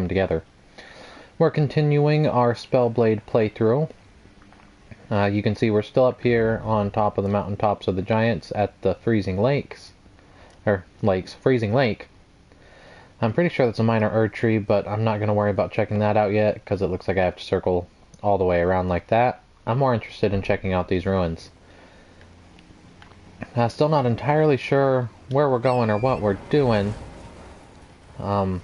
them together. We're continuing our Spellblade playthrough. You can see we're still up here on top of the mountaintops of the giants at the freezing lakes. Freezing lake. I'm pretty sure that's a minor Erd tree, but I'm not going to worry about checking that out yet, because it looks like I have to circle all the way around like that. I'm more interested in checking out these ruins. Still not entirely sure where we're going or what we're doing. But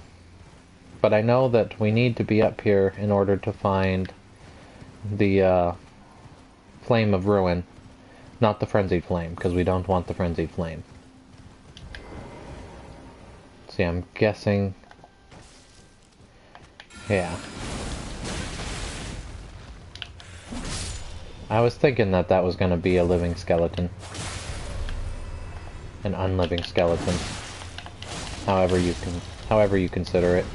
I know that we need to be up here in order to find the Flame of Ruin. Not the Frenzied Flame, because we don't want the Frenzied Flame. See, I'm guessing... Yeah. I was thinking that that was going to be a living skeleton. An unliving skeleton. However you consider it.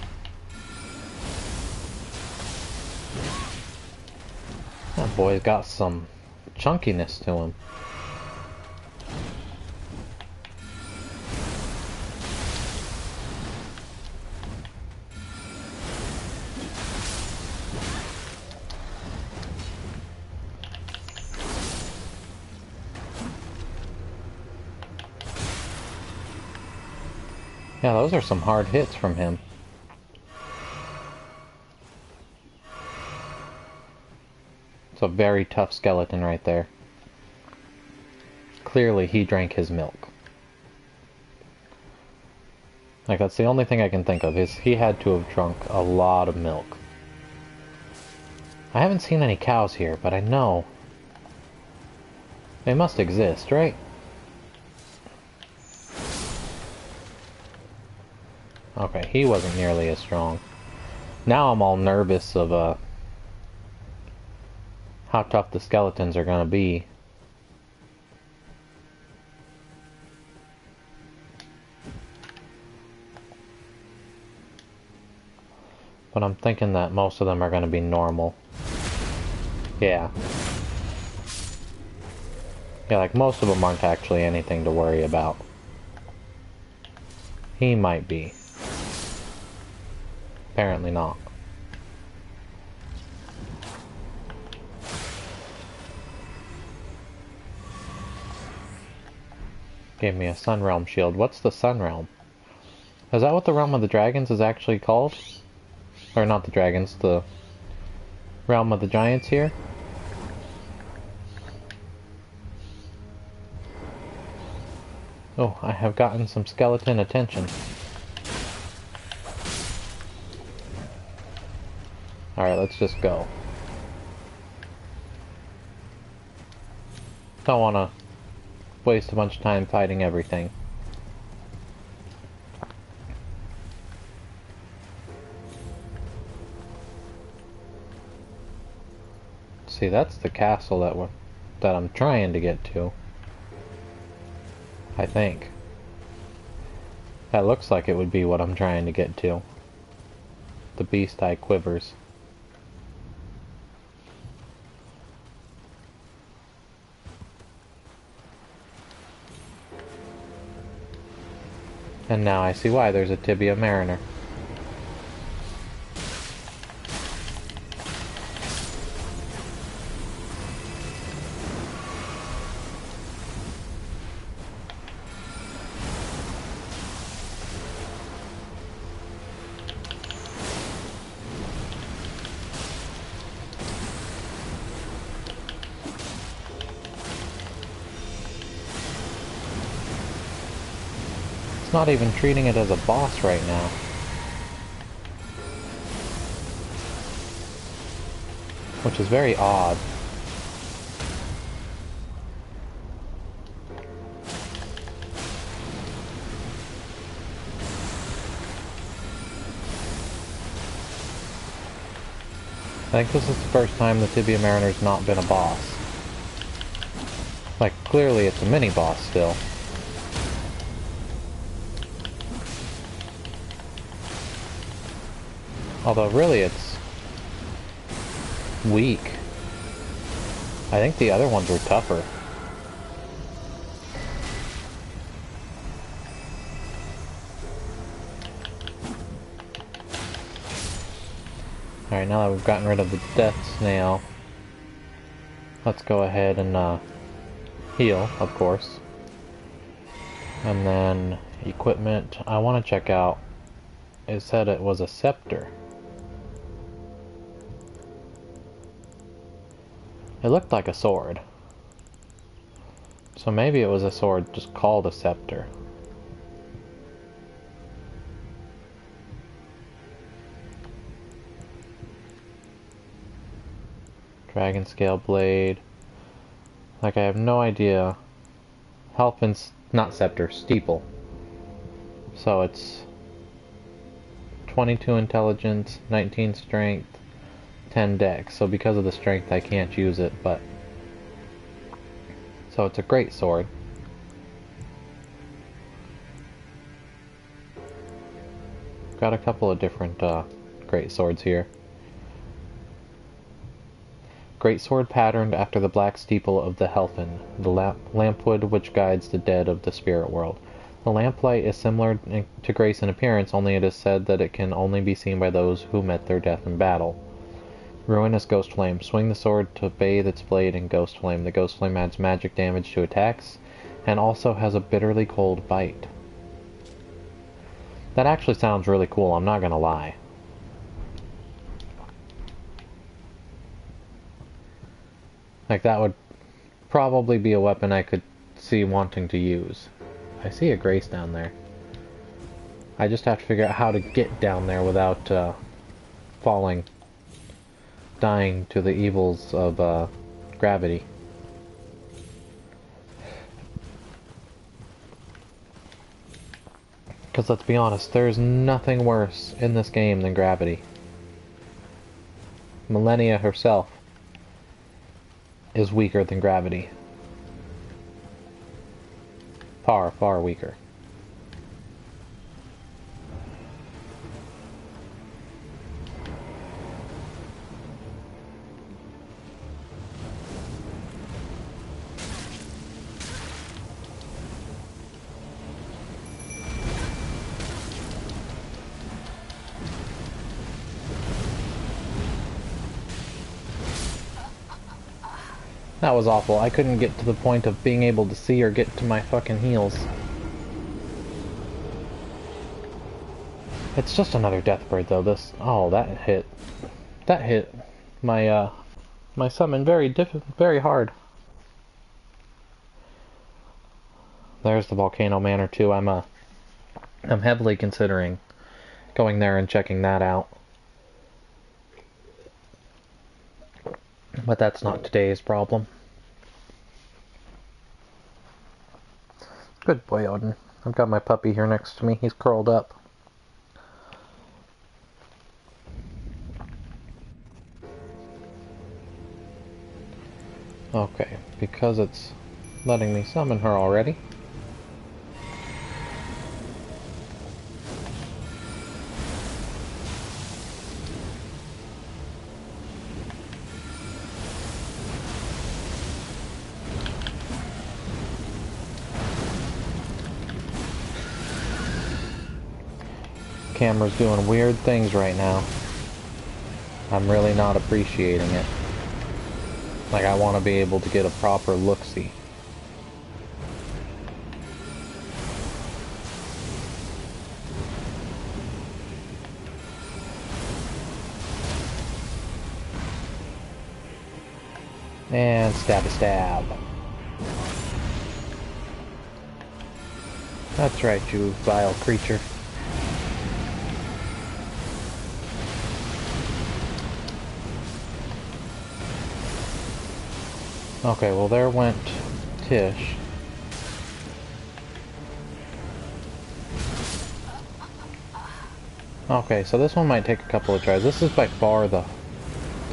That boy's got some chunkiness to him. Yeah, those are some hard hits from him. It's a very tough skeleton right there. Clearly he drank his milk. Like, that's the only thing I can think of, is he had to have drunk a lot of milk. I haven't seen any cows here, but I know they must exist, right? Okay, he wasn't nearly as strong. Now I'm all nervous of how tough the skeletons are gonna be. But I'm thinking that most of them are gonna be normal. Yeah. Yeah, like most of them aren't actually anything to worry about. He might be. Apparently not. Gave me a Sun Realm shield. What's the Sun Realm? Is that what the Realm of the Dragons is actually called? Or not the dragons, the Realm of the Giants here? Oh, I have gotten some skeleton attention. Alright, let's just go. Don't want to waste a bunch of time fighting everything. See, that's the castle that I'm trying to get to. I think. That looks like it would be what I'm trying to get to. The Beast Eye Quivers. And now I see why there's a Tibia Mariner. It's not even treating it as a boss right now. Which is very odd. I think this is the first time the Tibia Mariner's not been a boss. Like, clearly it's a mini-boss still. Although, really, it's weak. I think the other ones were tougher. Alright, now that we've gotten rid of the death snail, let's go ahead and heal, of course. And then equipment, I want to check out, it said it was a scepter. It looked like a sword. So maybe it was a sword just called a scepter. Dragon scale blade. Like, I have no idea. Health and not scepter, steeple. So it's 22 intelligence, 19 strength, 10 dex. So because of the strength I can't use it, but so it's a great sword. Got a couple of different great swords here. Great sword patterned after the black steeple of the Helfin, the lampwood which guides the dead of the spirit world. The lamplight is similar to grace in appearance, only it is said that it can only be seen by those who met their death in battle. Ruinous Ghost Flame. Swing the sword to bathe its blade in Ghost Flame. The Ghost Flame adds magic damage to attacks, and also has a bitterly cold bite. That actually sounds really cool, I'm not gonna lie. Like, that would probably be a weapon I could see wanting to use. I see a Grace down there. I just have to figure out how to get down there without dying to the evils of gravity. Because let's be honest, there's nothing worse in this game than gravity. Millennia herself is weaker than gravity. Far, far weaker. That was awful. I couldn't get to the point of being able to see or get to my fucking heals. It's just another death bird though. This, oh, that hit my my summon very hard. There's the Volcano Manor too. I'm heavily considering going there and checking that out. But that's not today's problem. Good boy, Odin. I've got my puppy here next to me. He's curled up. Okay, because it's letting me summon her already. Camera's doing weird things right now. I'm really not appreciating it. Like, I want to be able to get a proper look-see. And stab. That's right, you vile creature. Okay, well there went Tish. Okay, so this one might take a couple of tries. This is by far the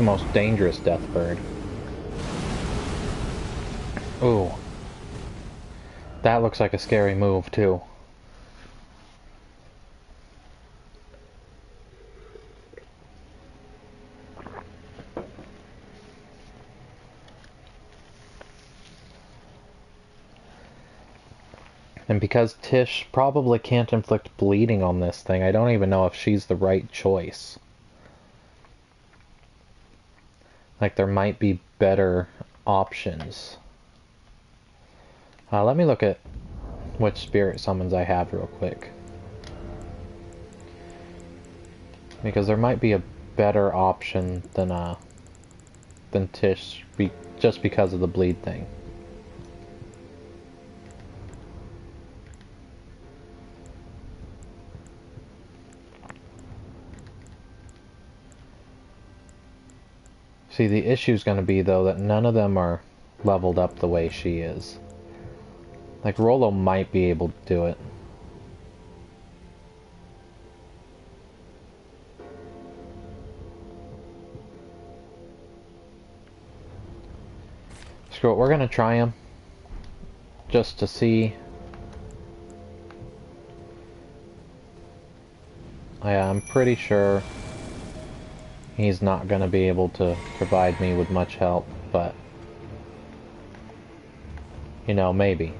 most dangerous death bird. Ooh. That looks like a scary move, too. And because Tish probably can't inflict bleeding on this thing, I don't even know if she's the right choice. Like, there might be better options. Let me look at which spirit summons I have real quick. Because there might be a better option than Tish, just because of the bleed thing. See, the issue's going to be, though, that none of them are leveled up the way she is. Like, Rollo might be able to do it. Screw it, we're going to try him. Just to see. I'm pretty sure he's not going to be able to provide me with much help, but, you know, maybe.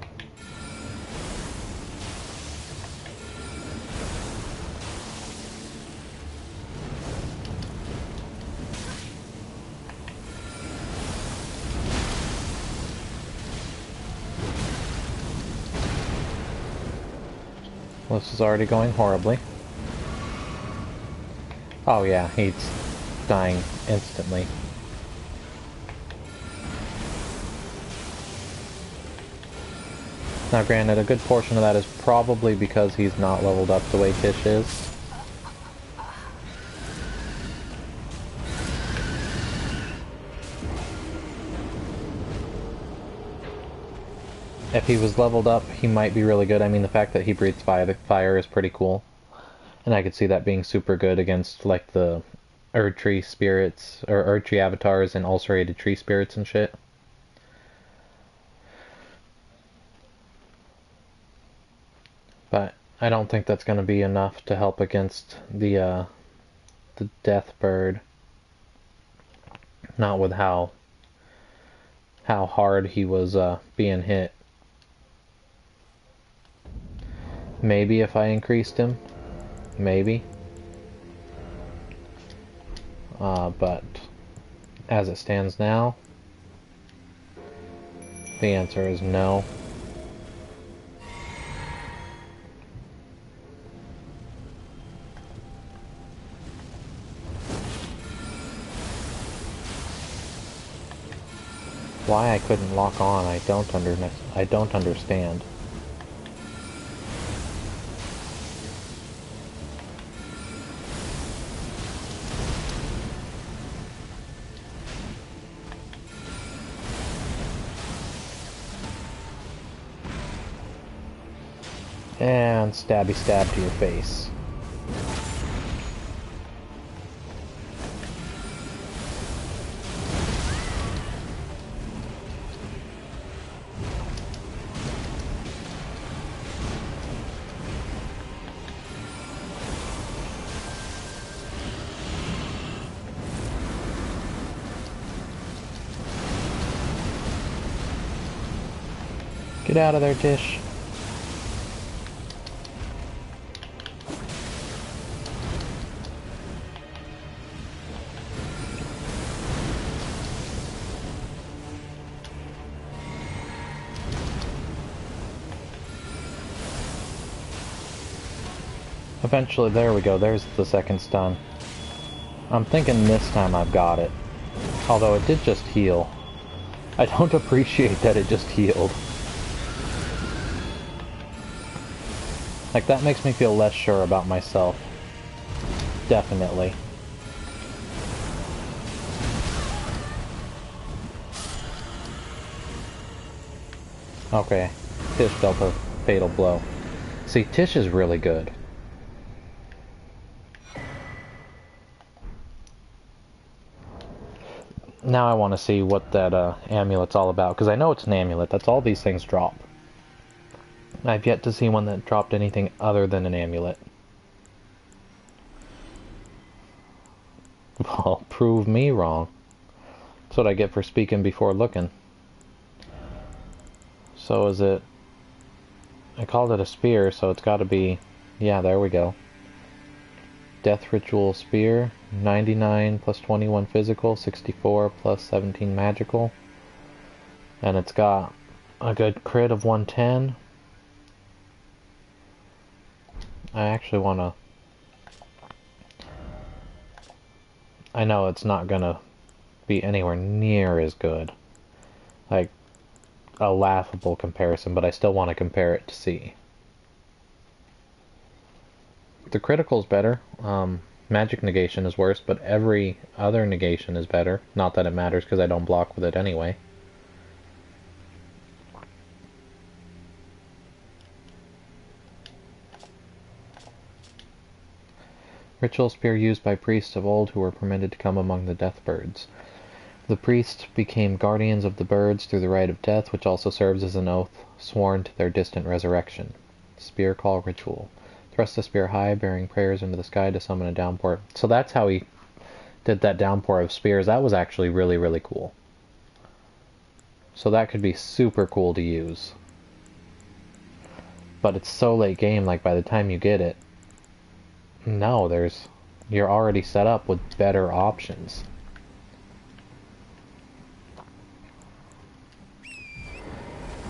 This is already going horribly. Oh yeah, he's dying instantly. Now granted, a good portion of that is probably because he's not leveled up the way Tish is. If he was leveled up, he might be really good. I mean, the fact that he breathes fire is pretty cool. And I could see that being super good against, like, the Erd Tree spirits, or Erd Tree avatars and ulcerated tree spirits and shit. But I don't think that's going to be enough to help against the Death Bird. Not with how hard he was being hit. Maybe if I increased him. Maybe. But as it stands now, the answer is no. Why I couldn't lock on, I don't understand. And stabby stab to your face. Get out of there, Tish. Eventually, there we go, there's the second stun. I'm thinking this time I've got it. Although it did just heal. I don't appreciate that it just healed. Like, that makes me feel less sure about myself. Definitely. Okay, Tish dealt a fatal blow. See, Tish is really good. Now I want to see what that amulet's all about, because I know it's an amulet. That's all these things drop. I've yet to see one that dropped anything other than an amulet. Well, prove me wrong. That's what I get for speaking before looking. So is it... I called it a spear, so it's got to be... Yeah, there we go. Death Ritual Spear. 99 plus 21 physical, 64 plus 17 magical. And it's got a good crit of 110. I actually want to... I know it's not going to be anywhere near as good. Like, a laughable comparison, but I still want to compare it to see. The critical's better. Magic negation is worse, but every other negation is better. Not that it matters, because I don't block with it anyway. Ritual spear used by priests of old who were permitted to come among the death birds. The priests became guardians of the birds through the rite of death, which also serves as an oath sworn to their distant resurrection. Spear call ritual. Thrust the spear high, bearing prayers into the sky to summon a downpour. So that's how he did that downpour of spears. That was actually really, really cool. So that could be super cool to use. But it's so late game, like by the time you get it, no, you're already set up with better options.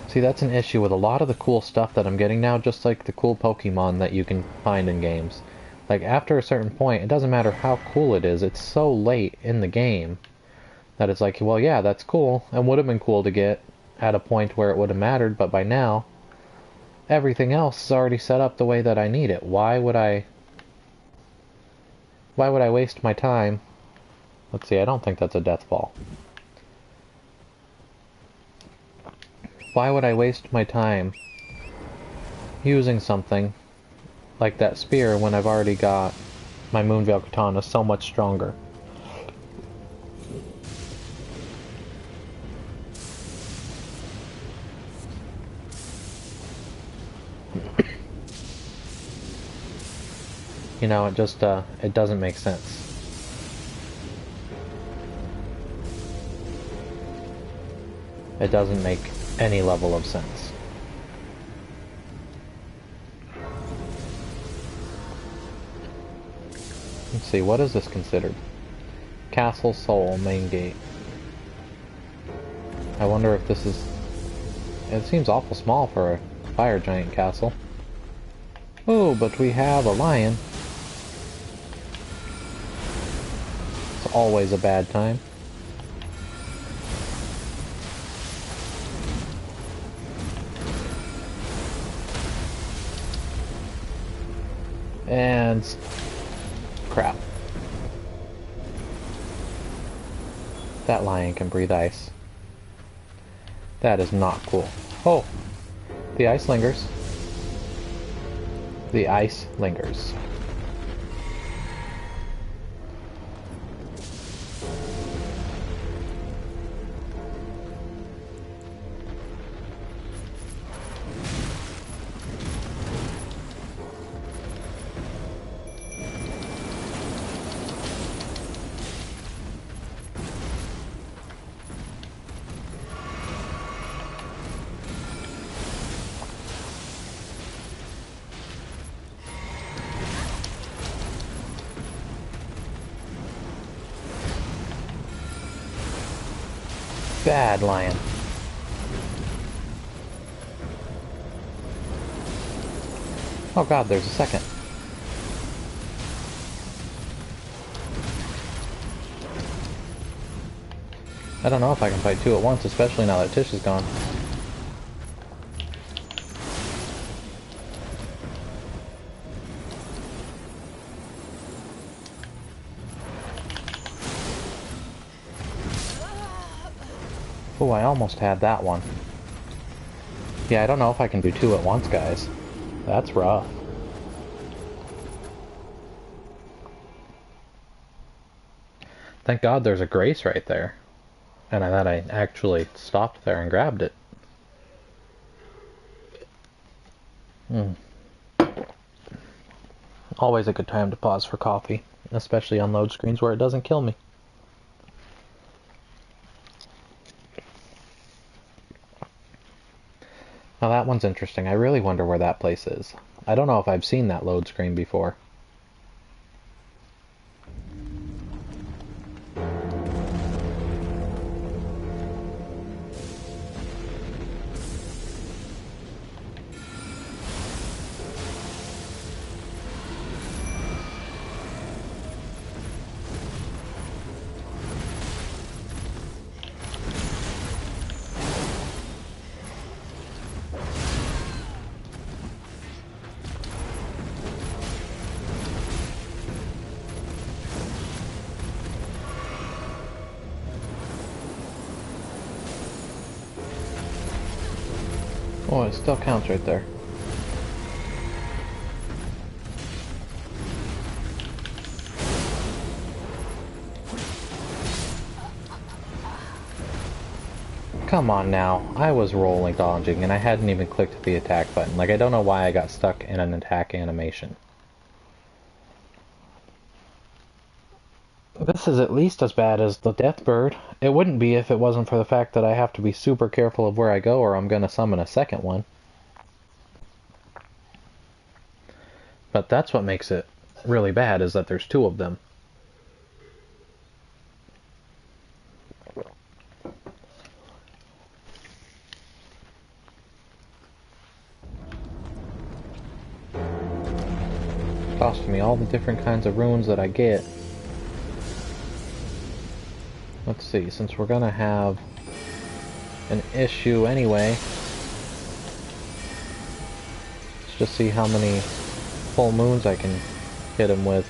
See, that's an issue with a lot of the cool stuff that I'm getting now, just like the cool Pokemon that you can find in games. Like, after a certain point, it doesn't matter how cool it is, it's so late in the game that it's like, well, yeah, that's cool, and would have been cool to get at a point where it would have mattered, but by now, everything else is already set up the way that I need it. Why would I waste my time? Let's see, I don't think that's a death ball. Why would I waste my time using something like that spear when I've already got my Moonveil Katana so much stronger? You know, it just, it doesn't make sense. It doesn't make any level of sense. Let's see, what is this considered? Castle Soul, main gate. I wonder if this is... It seems awful small for a fire giant castle. Oh, but we have a lion. It's always a bad time. And... crap. That lion can breathe ice. That is not cool. Oh! The ice lingers. The ice lingers. Bad lion. Oh god, there's a second. I don't know if I can fight two at once, especially now that Tish is gone. Oh, I almost had that one. Yeah, I don't know if I can do two at once, guys. That's rough. Thank God there's a grace right there. And that I actually stopped there and grabbed it. Always a good time to pause for coffee, especially on load screens where it doesn't kill me. Now that one's interesting. I really wonder where that place is. I don't know if I've seen that load screen before. Oh, it still counts right there. Come on now, I was rolling dodging and I hadn't even clicked the attack button. Like, I don't know why I got stuck in an attack animation. This is at least as bad as the Deathbird. It wouldn't be if it wasn't for the fact that I have to be super careful of where I go or I'm gonna summon a second one. But that's what makes it really bad, is that there's two of them. Costing me all the different kinds of runes that I get. Let's see, since we're gonna have an issue anyway, let's just see how many full moons I can hit him with.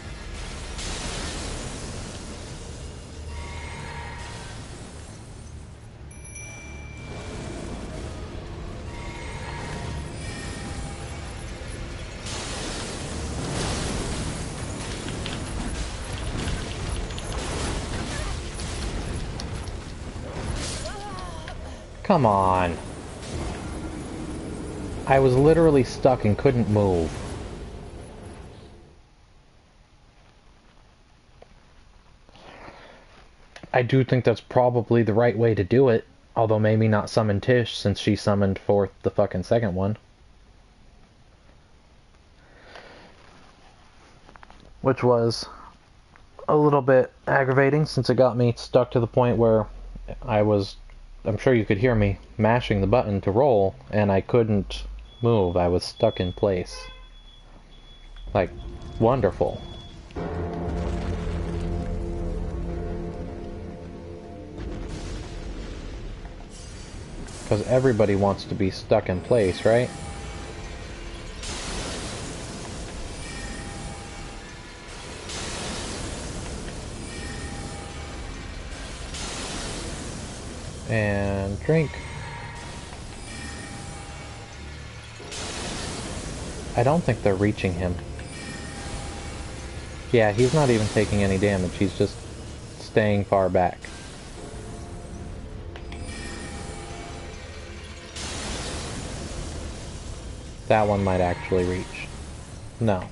Come on. I was literally stuck and couldn't move. I do think that's probably the right way to do it. Although maybe not summon Tish, since she summoned forth the fucking second one. Which was a little bit aggravating, since it got me stuck to the point where I'm sure you could hear me mashing the button to roll, and I couldn't move. I was stuck in place. Like, wonderful. Because everybody wants to be stuck in place, right? And drink. I don't think they're reaching him. Yeah, he's not even taking any damage. He's just staying far back. That one might actually reach. No.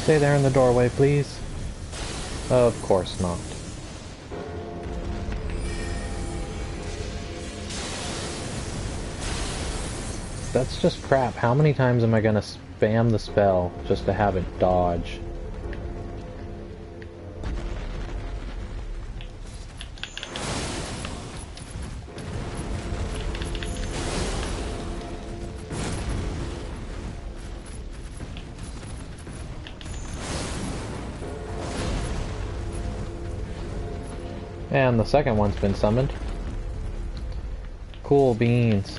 Stay there in the doorway, please. Of course not. That's just crap. How many times am I gonna spam the spell just to have it dodge? And the second one's been summoned. Cool beans.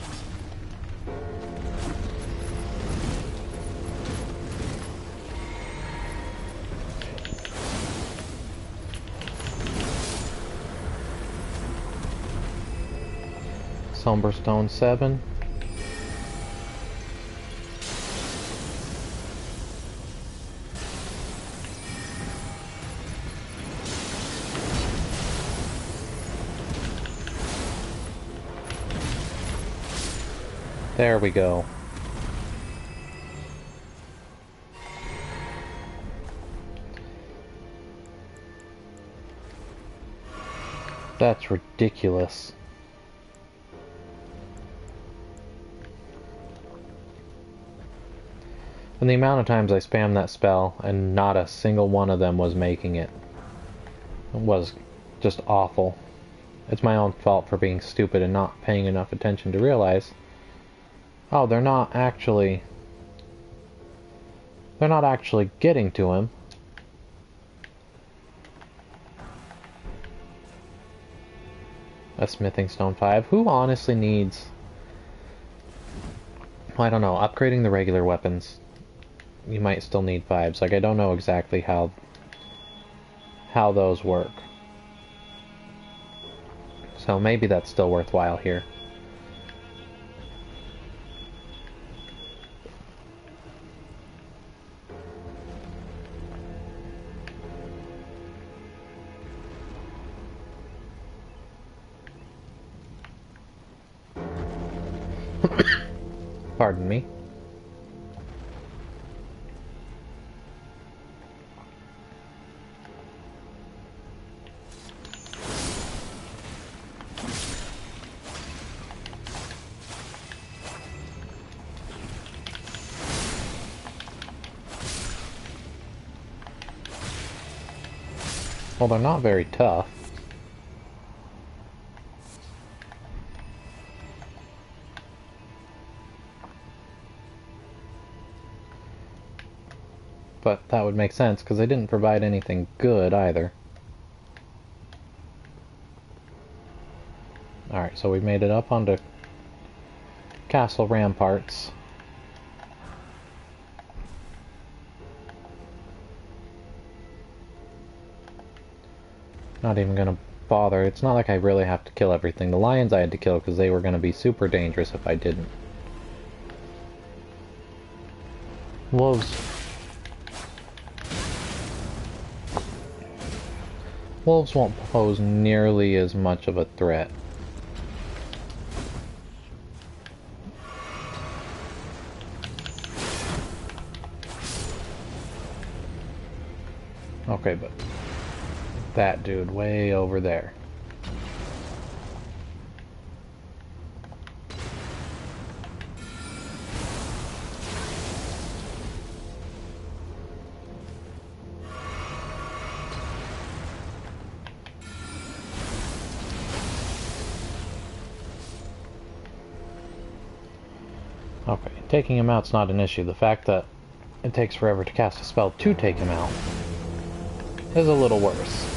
Somberstone 7. There we go. That's ridiculous. And the amount of times I spammed that spell and not a single one of them was making it. was just awful. It's my own fault for being stupid and not paying enough attention to realize, oh, they're not actually getting to him. A smithing stone 5. Who honestly needs... I don't know, upgrading the regular weapons. You might still need 5s. Like, I don't know exactly how those work. So maybe that's still worthwhile here. Pardon me. Well, they're not very tough. But that would make sense, because they didn't provide anything good either. Alright, so we made it up onto Castle Ramparts. Not even gonna bother. It's not like I really have to kill everything. The lions I had to kill because they were gonna be super dangerous if I didn't. Wolves. Wolves won't pose nearly as much of a threat. Okay, but that dude way over there. Okay, taking him out's not an issue. The fact that it takes forever to cast a spell to take him out is a little worse.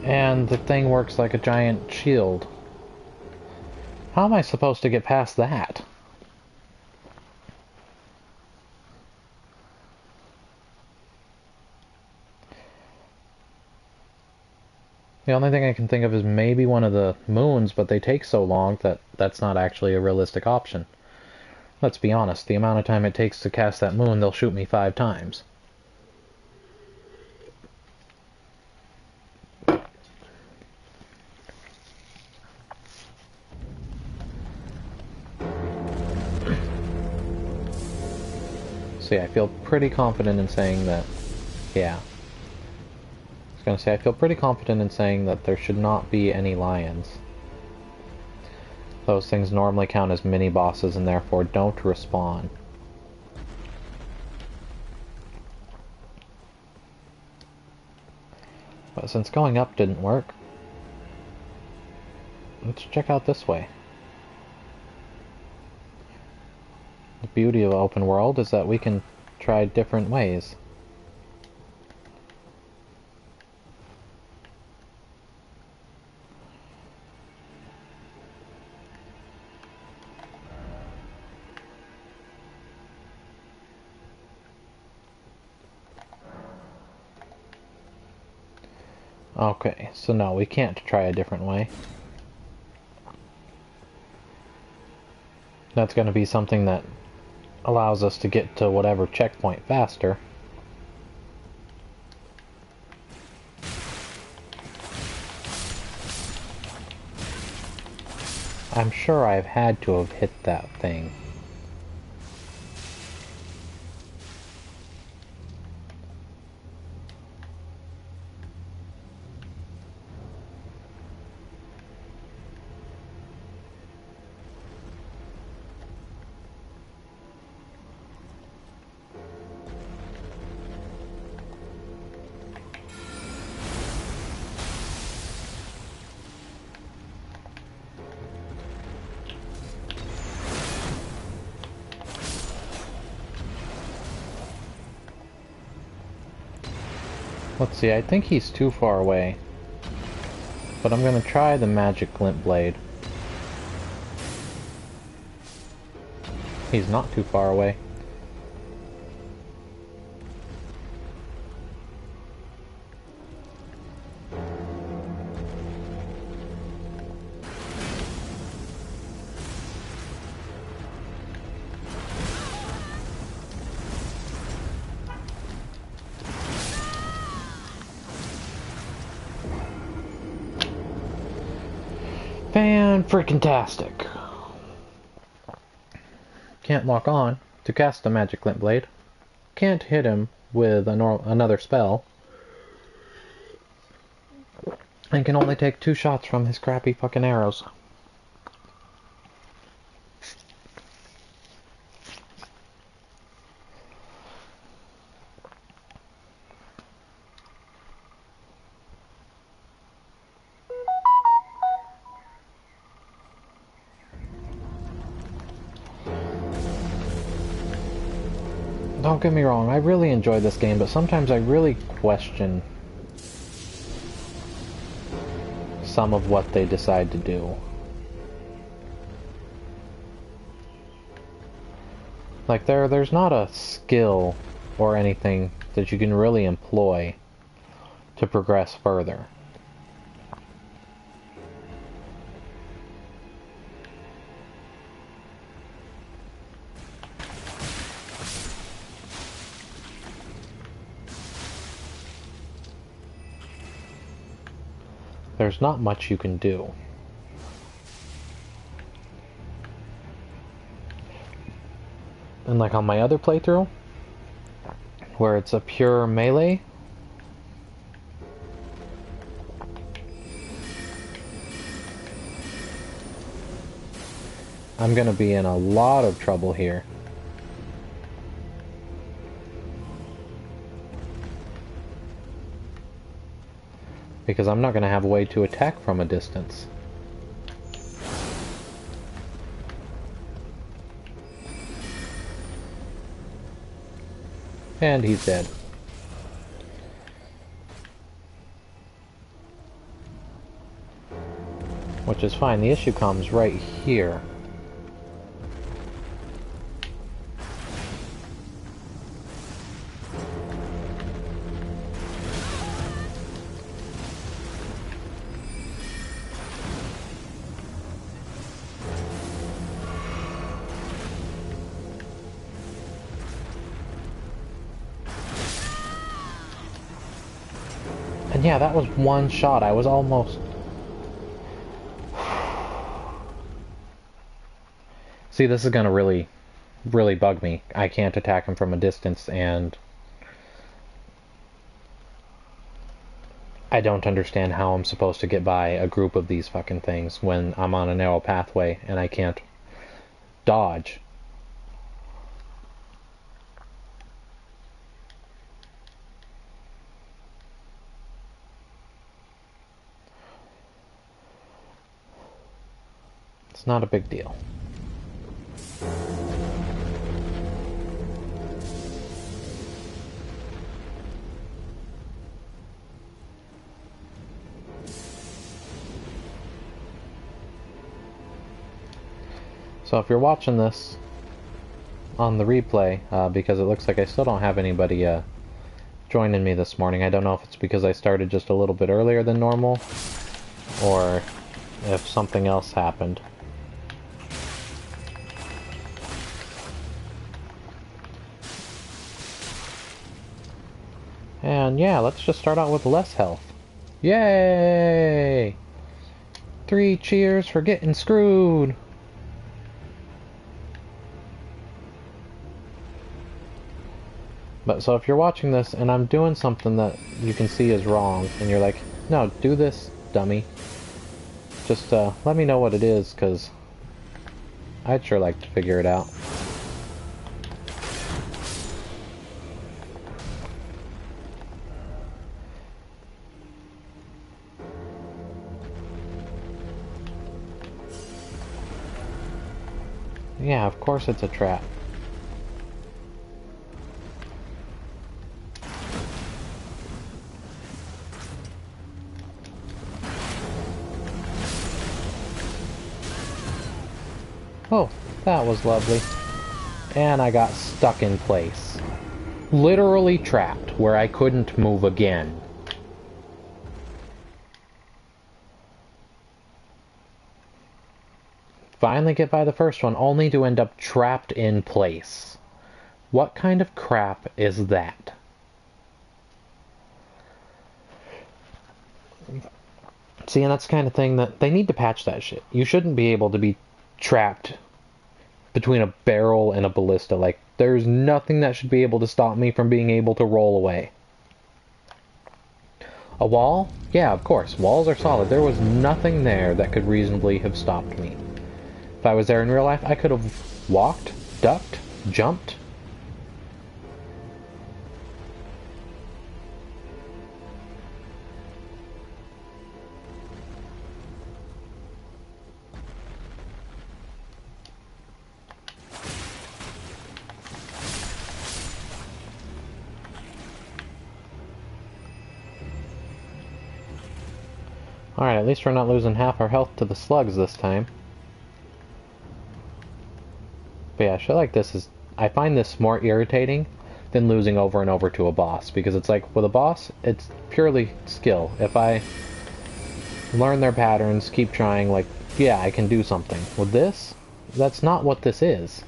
And the thing works like a giant shield. How am I supposed to get past that? The only thing I can think of is maybe one of the moons, but they take so long that that's not actually a realistic option. Let's be honest, the amount of time it takes to cast that moon, they'll shoot me 5 times. See, I feel pretty confident in saying that, yeah. I was gonna say, I feel pretty confident in saying that there should not be any lions. Those things normally count as mini-bosses and therefore don't respawn. But since going up didn't work, let's check out this way. The beauty of open world is that we can try different ways. Okay, so no, we can't try a different way. That's going to be something that allows us to get to whatever checkpoint faster. I'm sure I've had to have hit that thing. Let's see, I think he's too far away. But I'm gonna try the magic glint blade. He's not too far away. Fan-freaking-tastic. Can't lock on to cast the magic glint blade. Can't hit him with another spell. And can only take 2 shots from his crappy fucking arrows. Don't get me wrong, I really enjoy this game, but sometimes I really question some of what they decide to do. Like, there's not a skill or anything that you can really employ to progress further. There's not much you can do. And like on my other playthrough, where it's a pure melee, I'm gonna be in a lot of trouble here. Because I'm not going to have a way to attack from a distance. And he's dead. Which is fine. The issue comes right here. Yeah, that was one shot. I was almost... See, this is gonna really bug me. I can't attack him from a distance, and I don't understand how I'm supposed to get by a group of these fucking things when I'm on a narrow pathway and I can't dodge. It's not a big deal. So if you're watching this on the replay, because it looks like I still don't have anybody joining me this morning, I don't know if it's because I started just a little bit earlier than normal, or if something else happened. And yeah, let's just start out with less health. Yay! 3 cheers for getting screwed! But so if you're watching this and I'm doing something that you can see is wrong, and you're like, no, do this, dummy. Just let me know what it is, because I'd sure like to figure it out. Yeah, of course it's a trap. Oh, that was lovely. And I got stuck in place. Literally trapped, where I couldn't move again. Finally get by the first one, only to end up trapped in place. What kind of crap is that? See, and that's the kind of thing that they need to patch that shit. You shouldn't be able to be trapped between a barrel and a ballista. Like, there's nothing that should be able to stop me from being able to roll away. A wall? Yeah, of course. Walls are solid. There was nothing there that could reasonably have stopped me. If I was there in real life, I could have walked, ducked, jumped. Alright, at least we're not losing half our health to the slugs this time. But yeah, shit like this is... I find this more irritating than losing over and over to a boss. Because it's like, with a boss, it's purely skill. If I learn their patterns, keep trying, like, yeah, I can do something. With this, that's not what this is.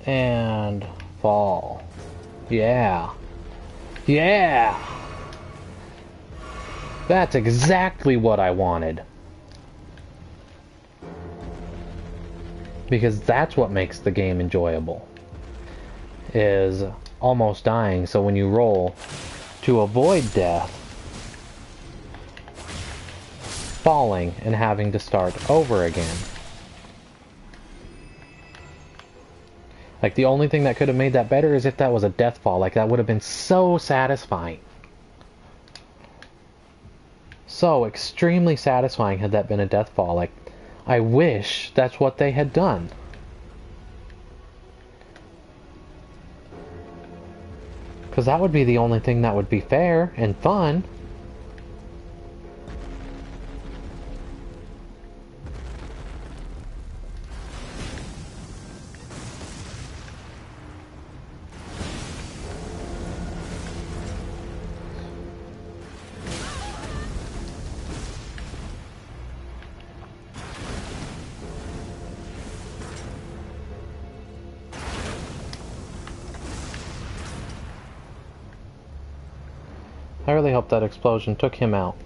And fall. Yeah. Yeah! That's exactly what I wanted. Because that's what makes the game enjoyable. Is almost dying, so when you roll to avoid death, falling and having to start over again. Like, the only thing that could have made that better is if that was a death fall. Like, that would have been so satisfying. So extremely satisfying had that been a death fall. Like, I wish that's what they had done. Because that would be the only thing that would be fair and fun. I really hope that explosion took him out.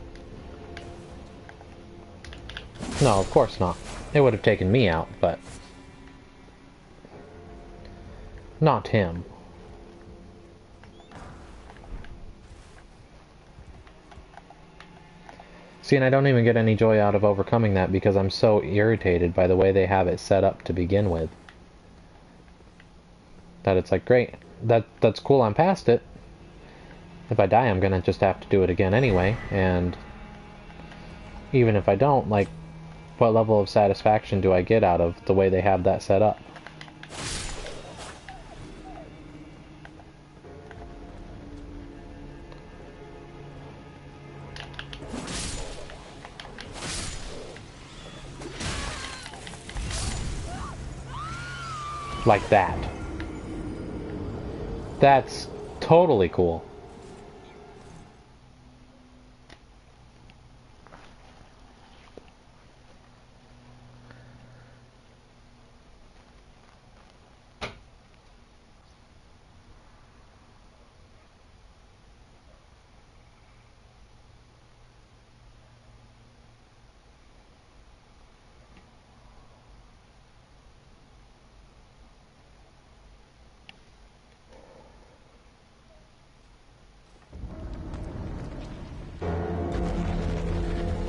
No, of course not. It would have taken me out, but... not him. See, and I don't even get any joy out of overcoming that because I'm so irritated by the way they have it set up to begin with. That it's like, great, that's cool, I'm past it. If I die, I'm gonna just have to do it again anyway, and even if I don't, like, what level of satisfaction do I get out of the way they have that set up? Like that. That's totally cool.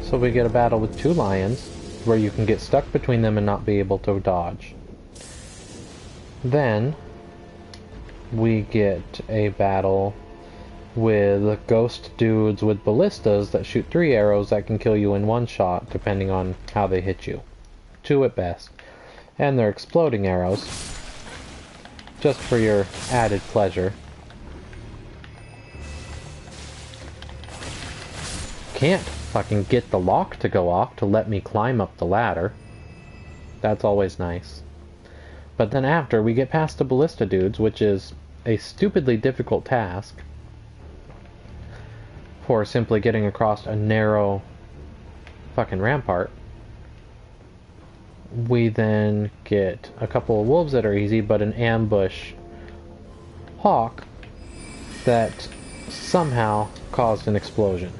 So we get a battle with two lions, where you can get stuck between them and not be able to dodge. Then, we get a battle with ghost dudes with ballistas that shoot 3 arrows that can kill you in one shot, depending on how they hit you. 2 at best. And they're exploding arrows, just for your added pleasure. Can't fucking get the lock to go off to let me climb up the ladder. That's always nice. But then after, we get past the ballista dudes, which is a stupidly difficult task for simply getting across a narrow fucking rampart. We then get a couple of wolves that are easy, but an ambush hawk that somehow caused an explosion.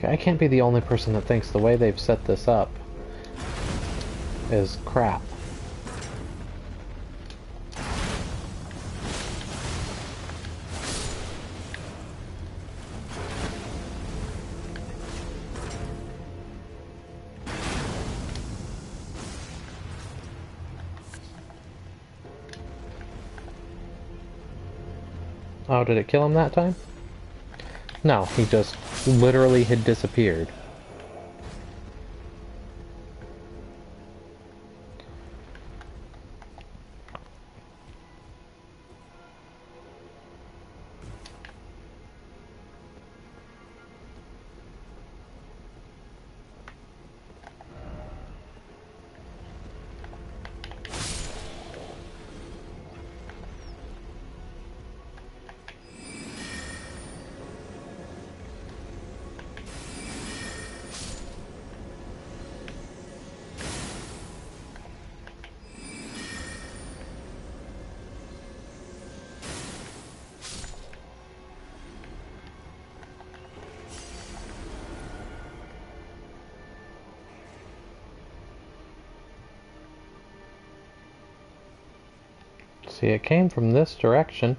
I can't be the only person that thinks the way they've set this up is crap. Oh, did it kill him that time? No, he just literally had disappeared. See, it came from this direction.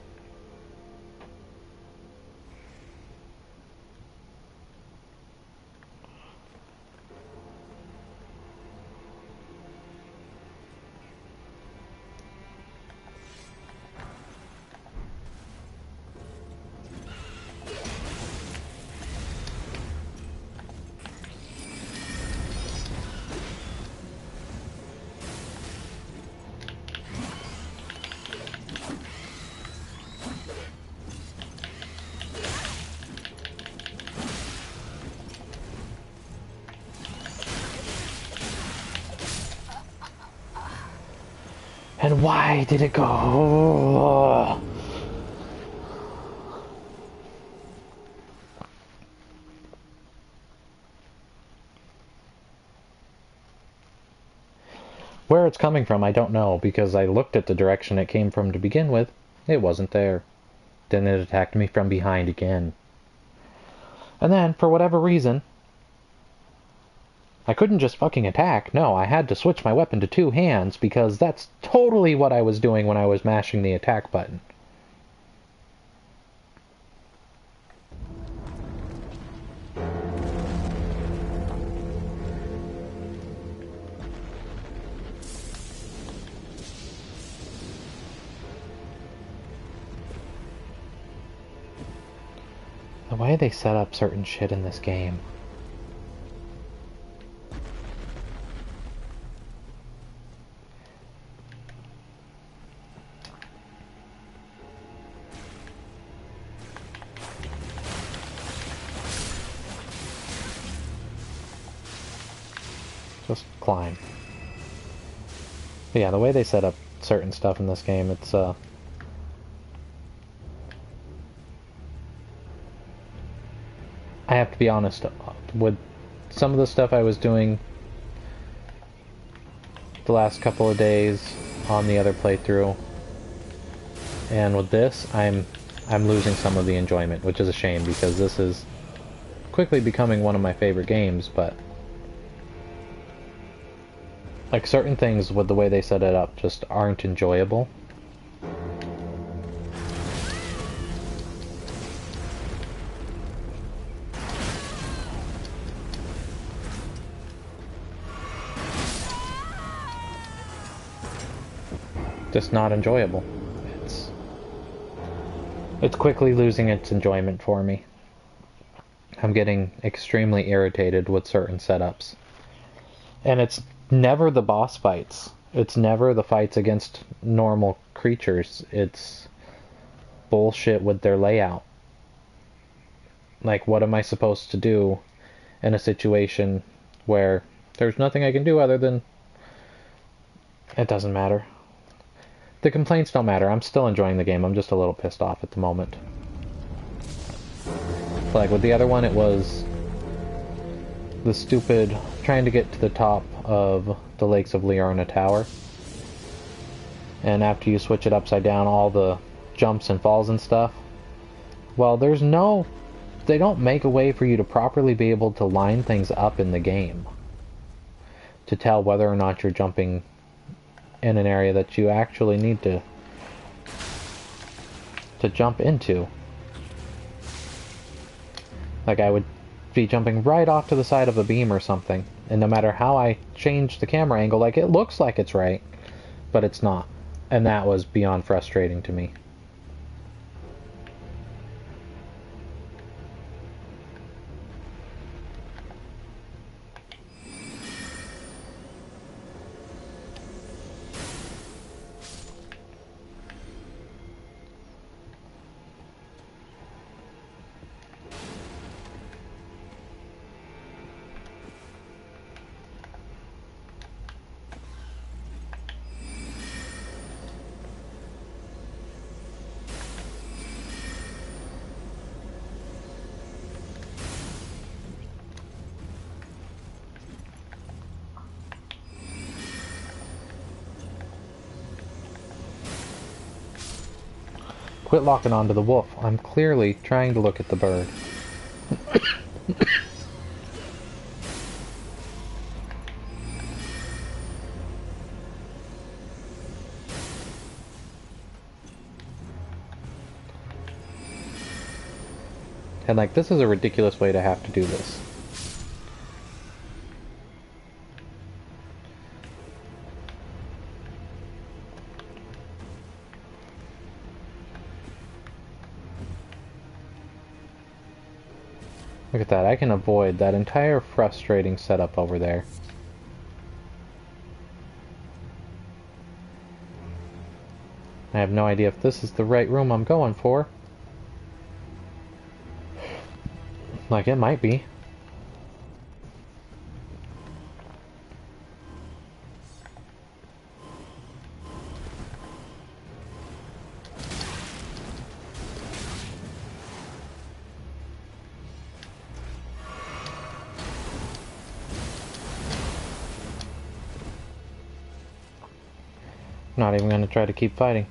And why did it go? Where it's coming from, I don't know, because I looked at the direction it came from to begin with. It wasn't there. Then it attacked me from behind again. And then, for whatever reason, I couldn't just fucking attack. No, I had to switch my weapon to 2 hands, because that's totally what I was doing when I was mashing the attack button. The way they set up certain shit in this game. Just climb. But yeah, the way they set up certain stuff in this game, it's I have to be honest, with some of the stuff I was doing the last couple of days on the other playthrough, and with this, I'm losing some of the enjoyment, which is a shame because this is quickly becoming one of my favorite games, but like certain things with the way they set it up just aren't enjoyable. Just not enjoyable. It's quickly losing its enjoyment for me. I'm getting extremely irritated with certain setups. And it's never the boss fights. It's never the fights against normal creatures. It's bullshit with their layout. Like, what am I supposed to do in a situation where there's nothing I can do other than... It doesn't matter. The complaints don't matter. I'm still enjoying the game. I'm just a little pissed off at the moment. Like with the other one, it was the stupid trying to get to the top of the Lakes of Leorna Tower. And after you switch it upside down, all the jumps and falls and stuff. Well, there's no... They don't make a way for you to properly be able to line things up in the game to tell whether or not you're jumping in an area that you actually need to jump into. Like I would be jumping right off to the side of a beam or something, and no matter how I change the camera angle, like it looks like it's right, but it's not. And that was beyond frustrating to me. Quit locking onto the wolf. I'm clearly trying to look at the bird. And like, this is a ridiculous way to have to do this. Look at that, I can avoid that entire frustrating setup over there. I have no idea if this is the right room I'm going for. Like, it might be. Not even going to try to keep fighting.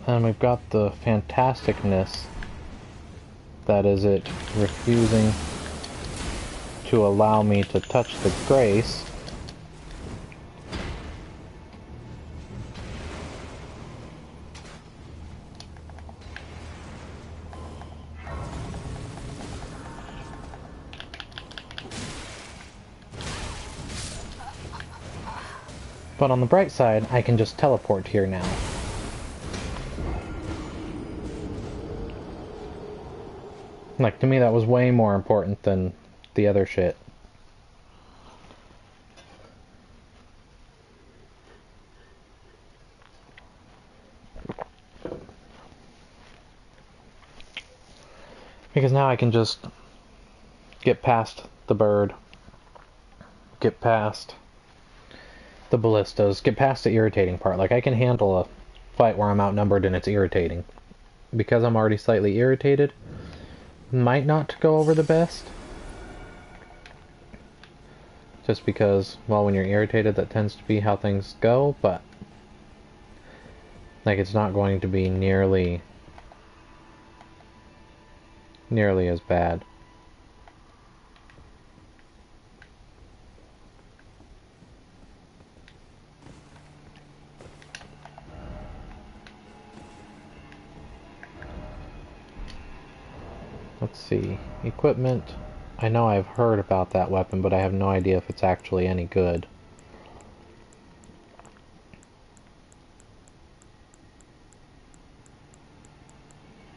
And we've got the fantasticness that is it refusing to allow me to touch the grace. But on the bright side, I can just teleport here now. Like, to me that was way more important than the other shit. Because now I can just get past the bird, get past the ballistas, get past the irritating part. Like, I can handle a fight where I'm outnumbered and it's irritating. Because I'm already slightly irritated, might not go over the best. Just because, well, when you're irritated, that tends to be how things go, but like, it's not going to be nearly as bad. Let's see. Equipment. I know I've heard about that weapon, but I have no idea if it's actually any good.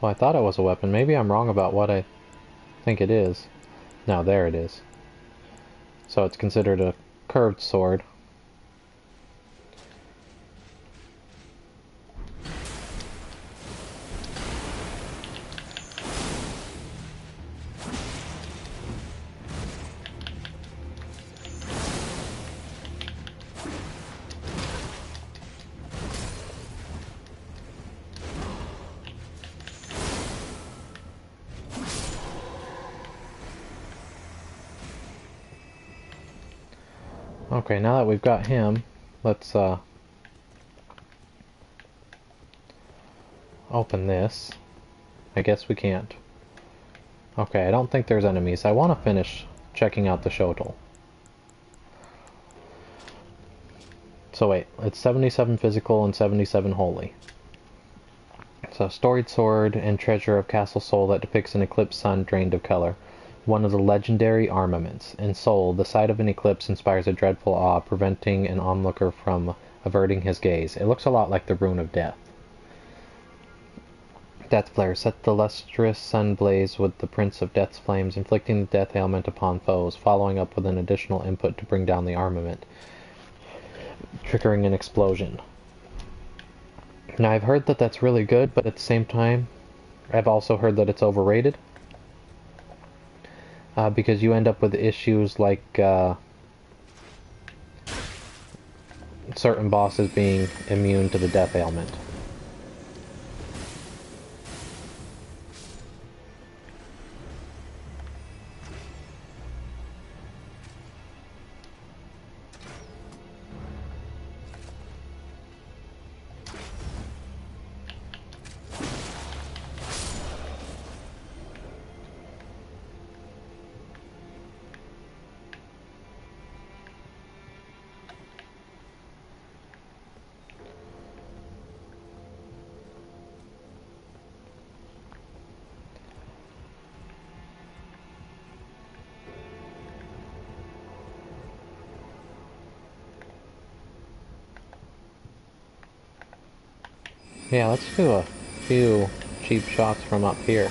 Well, I thought it was a weapon. Maybe I'm wrong about what I think it is. No, there it is. So it's considered a curved sword. Okay, now that we've got him, let's open this. I guess we can't. Okay, I don't think there's enemies. I want to finish checking out the Shotel. So wait, it's 77 physical and 77 holy. So, storied sword and treasure of Castle Sol that depicts an eclipsed sun drained of color. One of the legendary armaments. In Sol, the sight of an eclipse inspires a dreadful awe, preventing an onlooker from averting his gaze. It looks a lot like the Rune of Death. Death Flare. Set the lustrous sun blaze with the Prince of Death's flames, inflicting the death ailment upon foes, following up with an additional input to bring down the armament, triggering an explosion. Now, I've heard that that's really good, but at the same time, I've also heard that it's overrated. Because you end up with issues like certain bosses being immune to the death ailment. Yeah, let's do a few cheap shots from up here.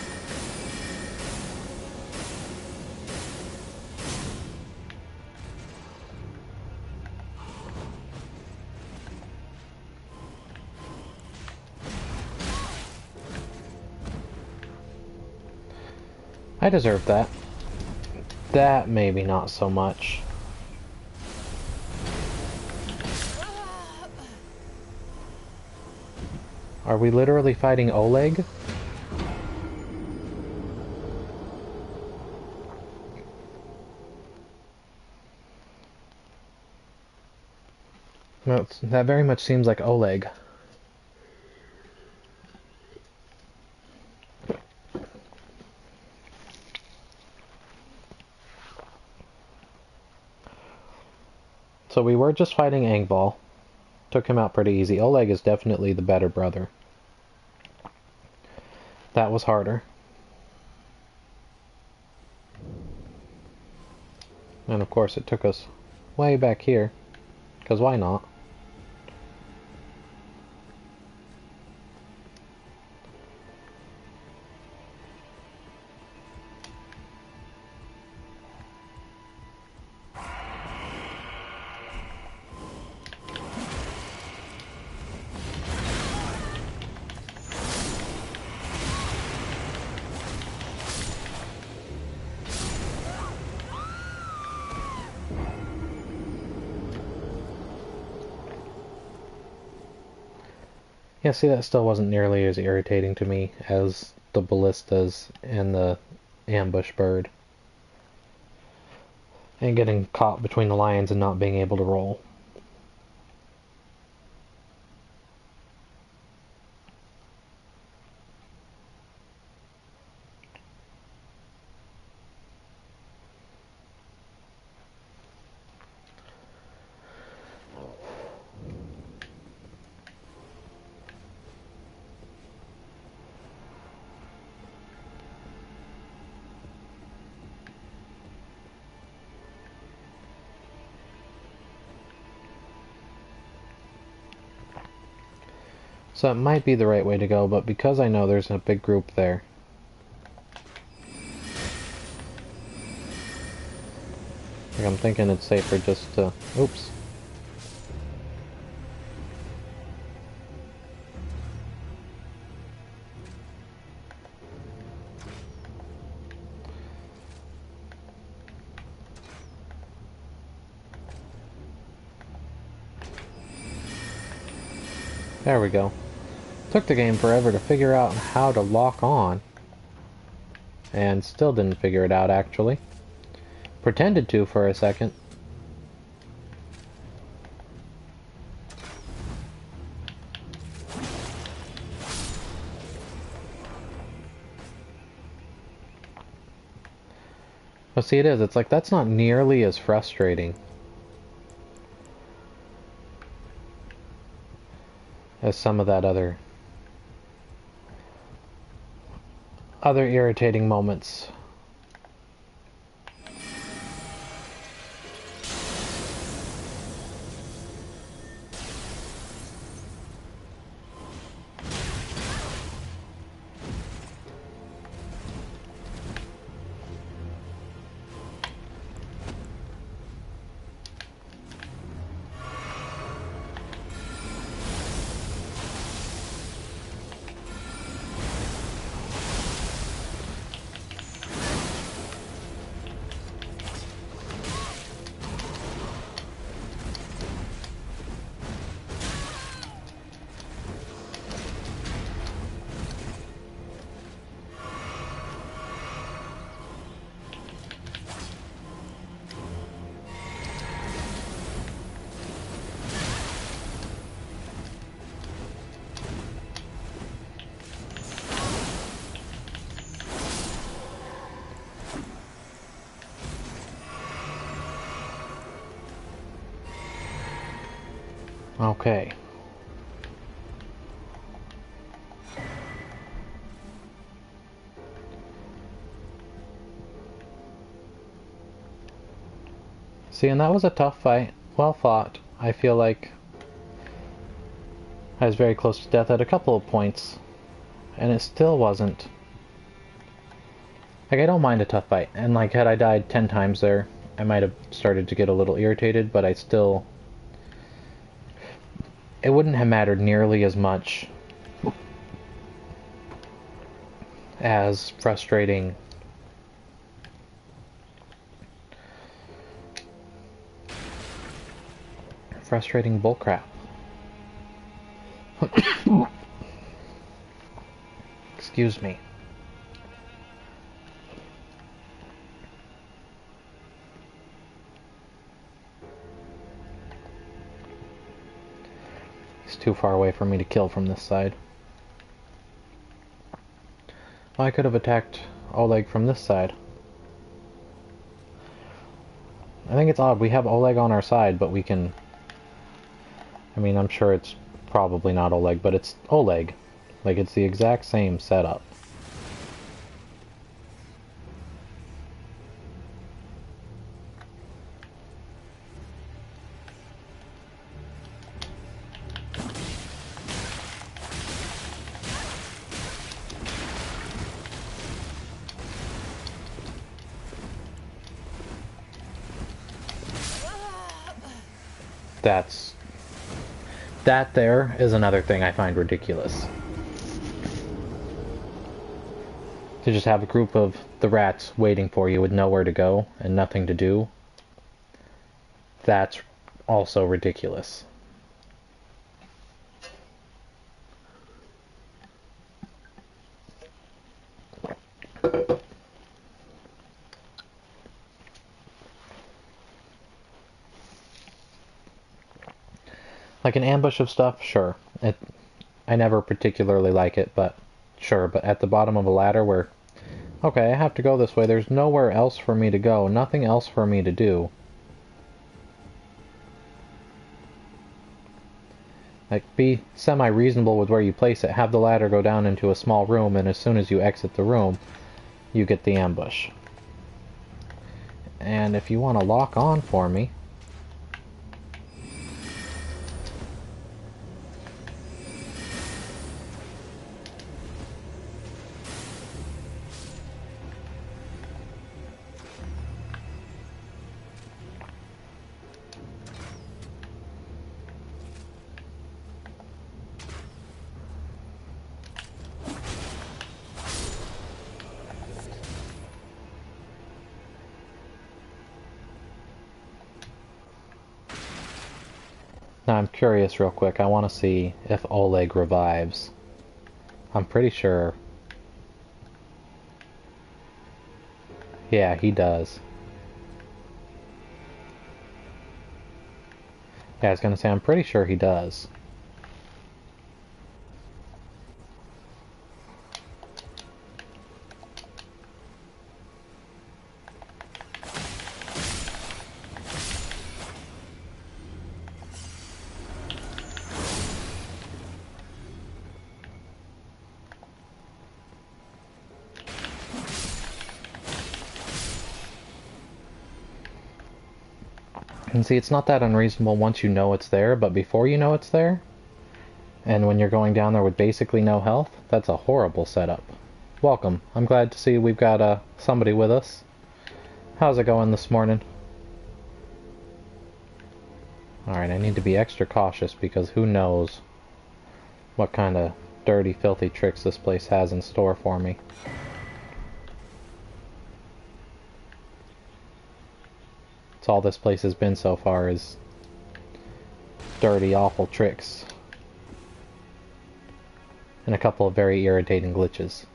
I deserve that. That maybe not so much. Are we literally fighting Oleg? Well, that very much seems like Oleg. So we were just fighting Angval. Took him out pretty easy. Oleg is definitely the better brother. That was harder. And of course it took us way back here. Because why not? Yeah, see, that still wasn't nearly as irritating to me as the ballistas and the ambush bird. And getting caught between the lions and not being able to roll. So it might be the right way to go, but because I know there's a big group there, like I'm thinking it's safer just to... Oops. There we go. Took the game forever to figure out how to lock on. And still didn't figure it out, actually. Pretended to for a second. Well, see, it is. It's like, that's not nearly as frustrating as some of that other irritating moments. Okay. See, and that was a tough fight. Well fought. I feel like I was very close to death at a couple of points. And it still wasn't. Like, I don't mind a tough fight. And, like, had I died 10 times there, I might have started to get a little irritated, but I still... It wouldn't have mattered nearly as much as frustrating bullcrap. Excuse me. He's too far away for me to kill from this side. Well, I could have attacked Oleg from this side. I think it's odd. We have Oleg on our side, but we can... I mean, I'm sure it's probably not Oleg, but it's Oleg. Like, it's the exact same setup. That there is another thing I find ridiculous. To just have a group of the rats waiting for you with nowhere to go and nothing to do. That's also ridiculous. Like an ambush of stuff, sure. I never particularly like it, but sure. But at the bottom of a ladder where, okay, I have to go this way. There's nowhere else for me to go. Nothing else for me to do. Like, be semi-reasonable with where you place it. Have the ladder go down into a small room, and as soon as you exit the room, you get the ambush. And if you want to lock on for me... Now I'm curious real quick. I want to see if Oleg revives. I'm pretty sure... Yeah, he does. Yeah, I was going to say, I'm pretty sure he does. And see, it's not that unreasonable once you know it's there, but before you know it's there, and when you're going down there with basically no health, that's a horrible setup. Welcome. I'm glad to see we've got somebody with us. How's it going this morning? Alright, I need to be extra cautious because who knows what kind of dirty, filthy tricks this place has in store for me. That's all this place has been so far is dirty, awful tricks. And a couple of very irritating glitches.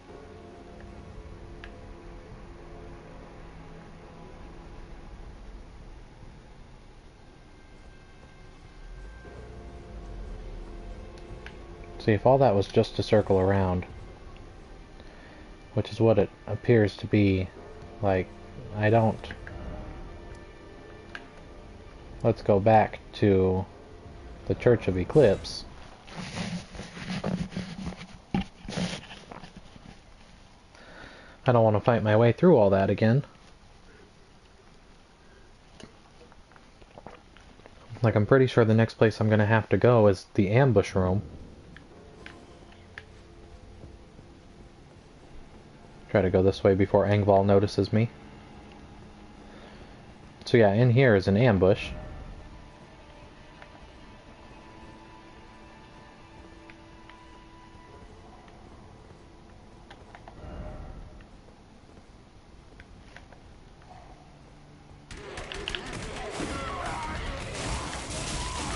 See, if all that was just to circle around, which is what it appears to be, like, I don't... Let's go back to the Church of Eclipse. I don't want to fight my way through all that again. Like, I'm pretty sure the next place I'm going to have to go is the ambush room. Try to go this way before Engvall notices me. So yeah, in here is an ambush.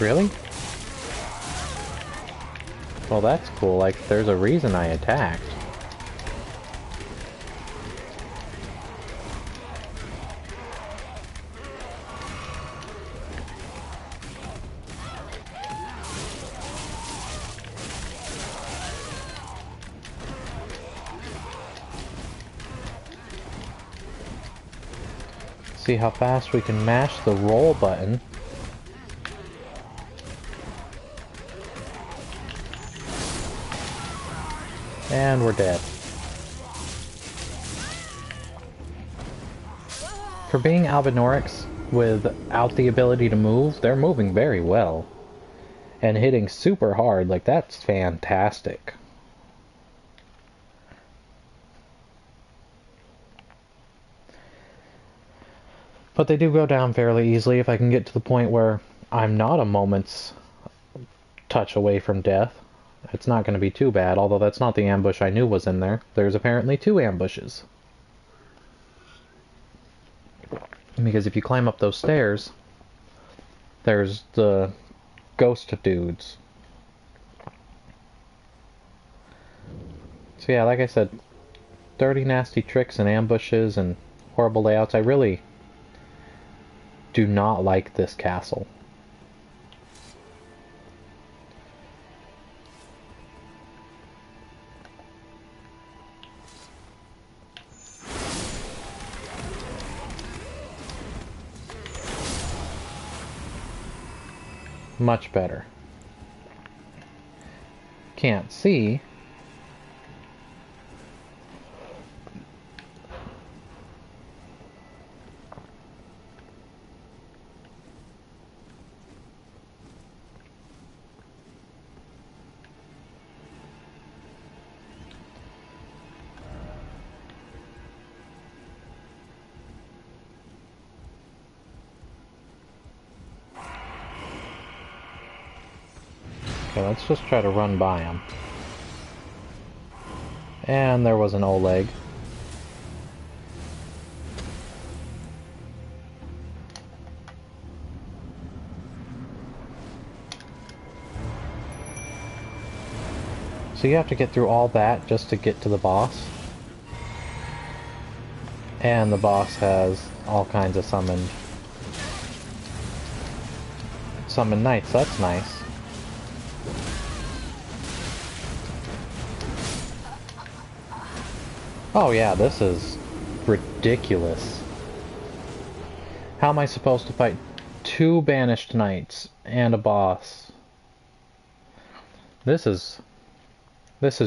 Really? Well, that's cool. Like, there's a reason I attacked. See how fast we can mash the roll button. And we're dead. For being Albinorics without the ability to move, they're moving very well. And hitting super hard, like that's fantastic. But they do go down fairly easily if I can get to the point where I'm not a moment's touch away from death. It's not going to be too bad, although that's not the ambush I knew was in there. There's apparently 2 ambushes. Because if you climb up those stairs, there's the ghost dudes. So yeah, like I said, dirty, nasty tricks and ambushes and horrible layouts. I really do not like this castle. Much better. Can't see. Okay, let's just try to run by him. And there was an Oleg. So you have to get through all that just to get to the boss. And the boss has all kinds of summoned knights. That's nice. Oh yeah, this is ridiculous. How am I supposed to fight 2 banished knights and a boss? This is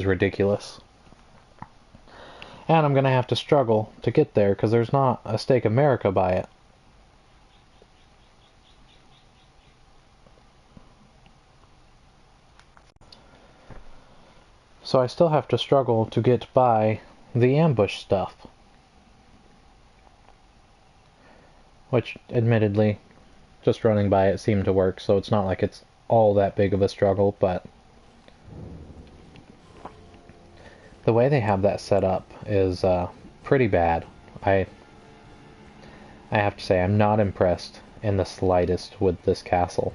ridiculous. And I'm gonna have to struggle to get there because there's not a Stake America by it. So I still have to struggle to get by the ambush stuff. Which, admittedly, just running by it seemed to work, so it's not like it's all that big of a struggle, but the way they have that set up is pretty bad. I have to say, I'm not impressed in the slightest with this castle.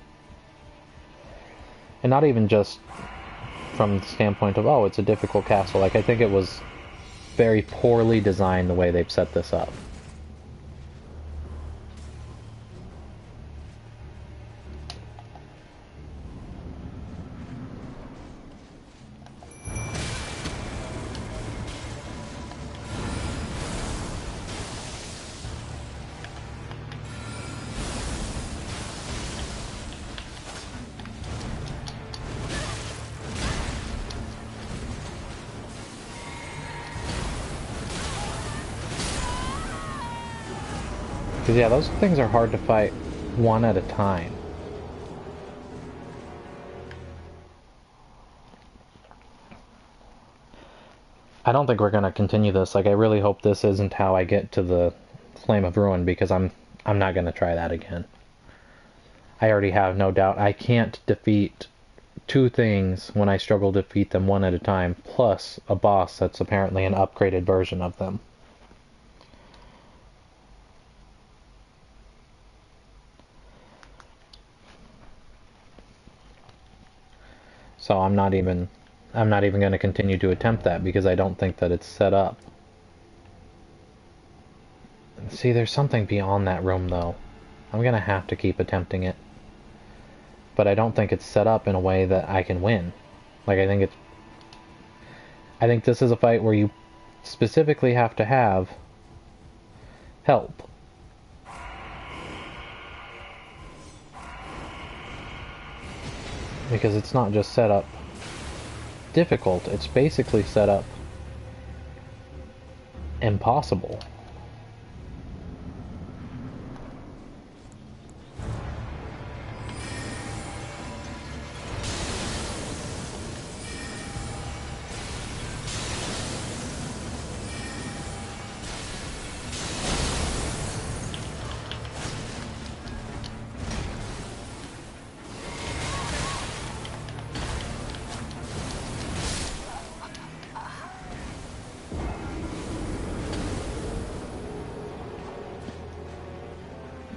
And not even just from the standpoint of, oh, it's a difficult castle. Like, I think it was very poorly designed the way they've set this up. Because, yeah, those things are hard to fight one at a time. I don't think we're going to continue this. Like, I really hope this isn't how I get to the Flame of Ruin, because I'm not going to try that again. I already have no doubt I can't defeat 2 things when I struggle to defeat them one at a time, plus a boss that's apparently an upgraded version of them. So I'm not even going to continue to attempt that because I don't think that it's set up. See, there's something beyond that room though. I'm going to have to keep attempting it. But I don't think it's set up in a way that I can win. Like, I think this is a fight where you specifically have to have help. Because it's not just set up difficult, it's basically set up impossible.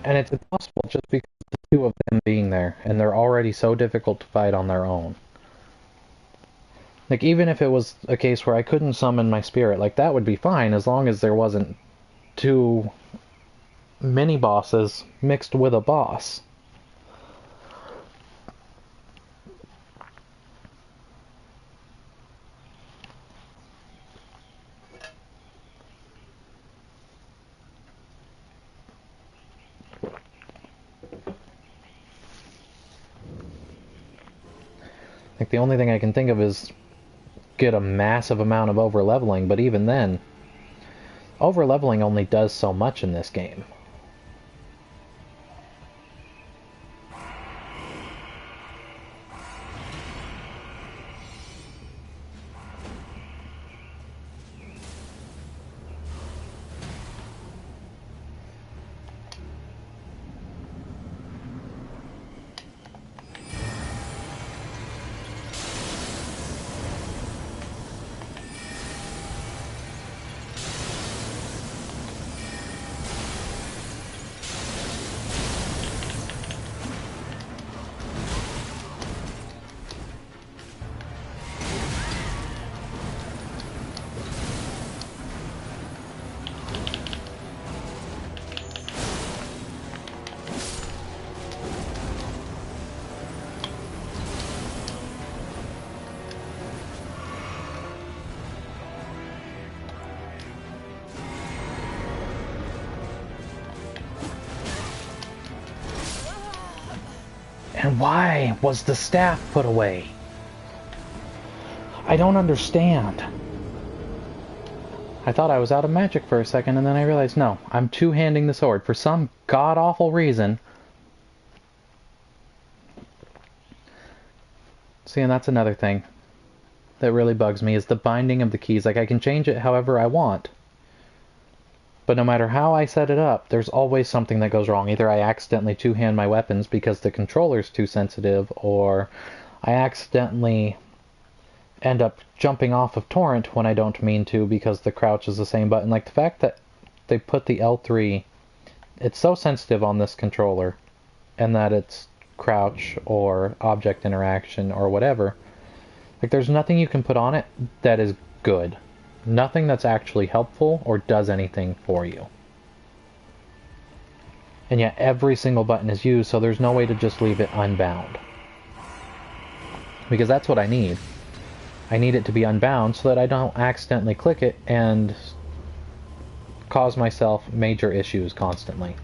And it's impossible just because of the 2 of them being there, and they're already so difficult to fight on their own. Like, even if it was a case where I couldn't summon my spirit, like, that would be fine as long as there wasn't 2 mini-bosses mixed with a boss. Like, the only thing I can think of is get a massive amount of over-leveling, but even then, over-leveling only does so much in this game. And why was the staff put away? I don't understand. I thought I was out of magic for a second, and then I realized, no, I'm two-handing the sword for some god-awful reason. See, and that's another thing that really bugs me, is the binding of the keys. Like, I can change it however I want, but no matter how I set it up, there's always something that goes wrong. Either I accidentally two-hand my weapons because the controller's too sensitive, or I accidentally end up jumping off of torrent when I don't mean to because the crouch is the same button. Like, the fact that they put the L3, it's so sensitive on this controller, and that it's crouch or object interaction or whatever. Like, there's nothing you can put on it that is good. Nothing that's actually helpful or does anything for you. And yet every single button is used, so there's no way to just leave it unbound. Because that's what I need. I need it to be unbound so that I don't accidentally click it and cause myself major issues constantly.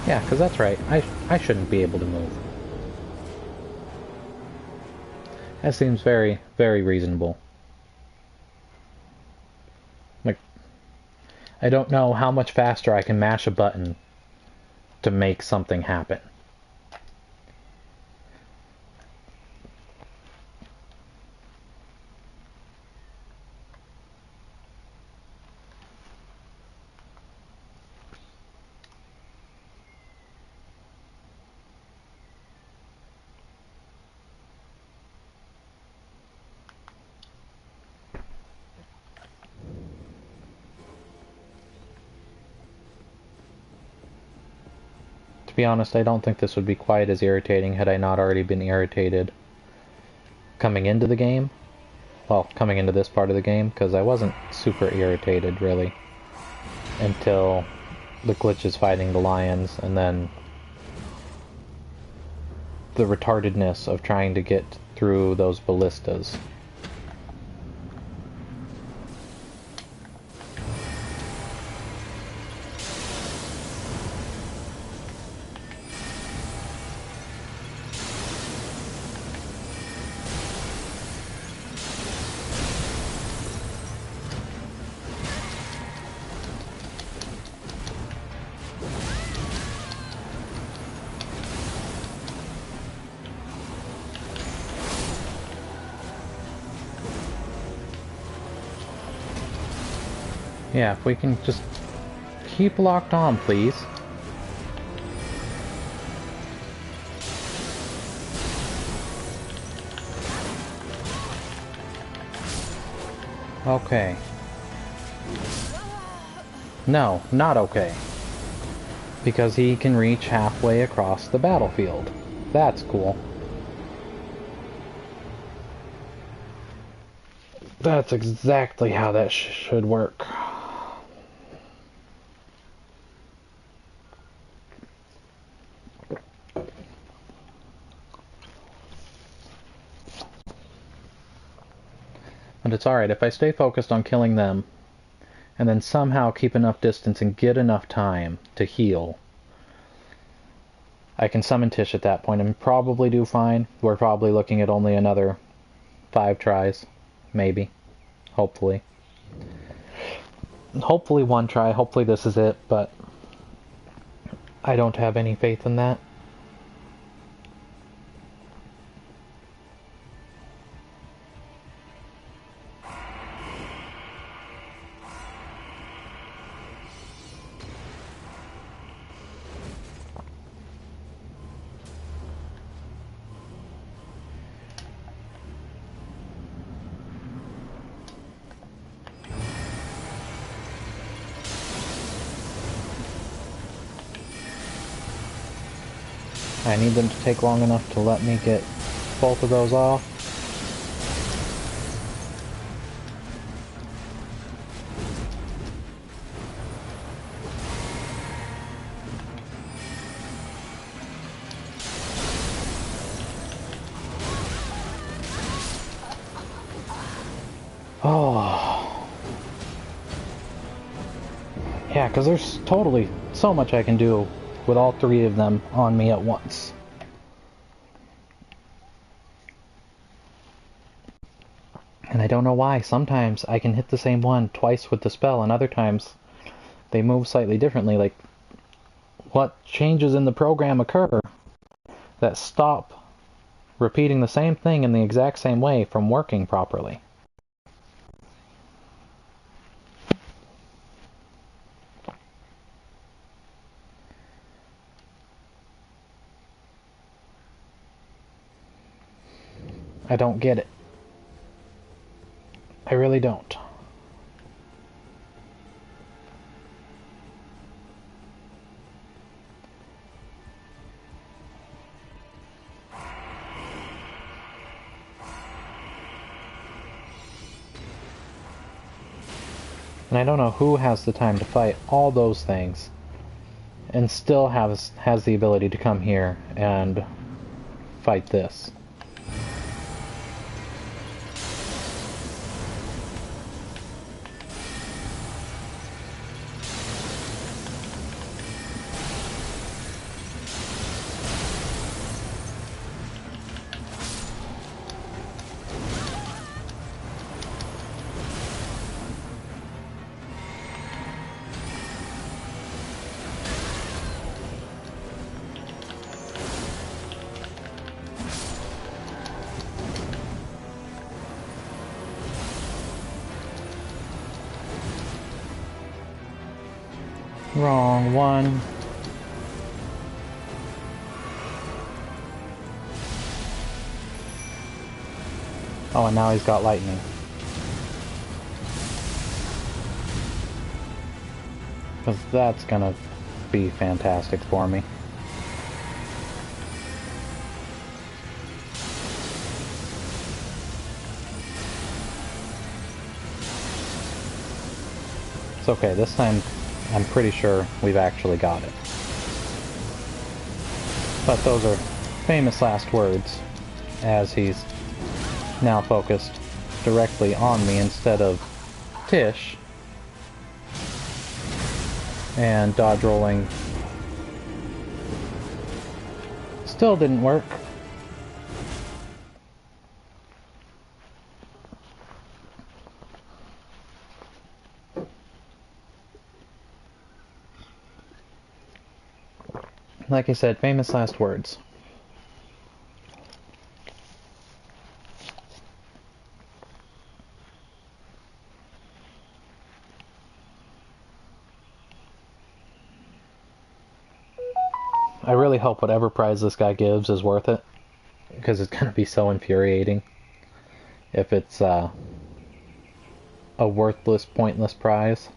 Yeah, because that's right. I shouldn't be able to move. That seems very, very reasonable. Like, I don't know how much faster I can mash a button to make something happen. To be honest, I don't think this would be quite as irritating had I not already been irritated coming into the game. Well, coming into this part of the game, because I wasn't super irritated, really, until the glitches fighting the lions, and then the retardedness of trying to get through those ballistas. Yeah, if we can just keep locked on, please. Okay. No, not okay. Because he can reach halfway across the battlefield. That's cool. That's exactly how that should work. But it's alright, if I stay focused on killing them, and then somehow keep enough distance and get enough time to heal, I can summon Tish at that point and probably do fine. We're probably looking at only another 5 tries. Maybe. Hopefully. Hopefully 1 try. Hopefully this is it, but I don't have any faith in that. I need them to take long enough to let me get both of those off. Oh. Yeah, because there's totally so much I can do with all 3 of them on me at once. And I don't know why. Sometimes I can hit the same one twice with the spell, and other times they move slightly differently. Like, what changes in the program occur that stop repeating the same thing in the exact same way from working properly? I don't get it. I really don't. And I don't know who has the time to fight all those things and still has the ability to come here and fight this. Wrong one. Oh, and now he's got lightning. Because that's gonna be fantastic for me. It's okay, this time I'm pretty sure we've actually got it. But those are famous last words, as he's now focused directly on me instead of Tish. And dodge rolling still didn't work. Like I said, famous last words. I really hope whatever prize this guy gives is worth it, because it's going to be so infuriating if it's a worthless, pointless prize.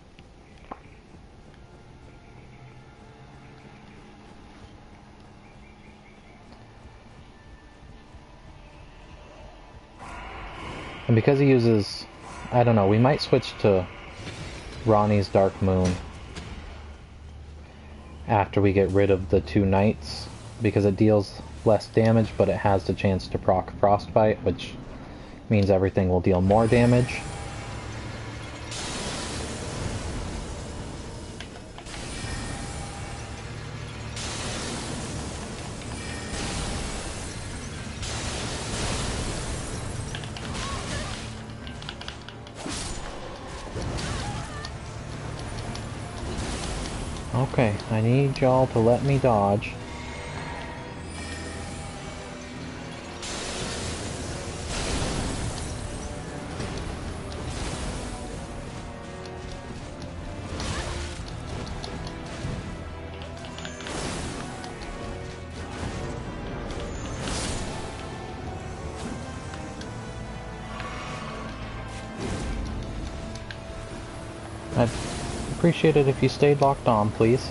And because he uses, I don't know, we might switch to Ronnie's Dark Moon after we get rid of the 2 knights, because it deals less damage, but it has the chance to proc Frostbite, which Means everything will deal more damage. Okay, I need y'all to let me dodge. I'd appreciate it if you stayed locked on, please.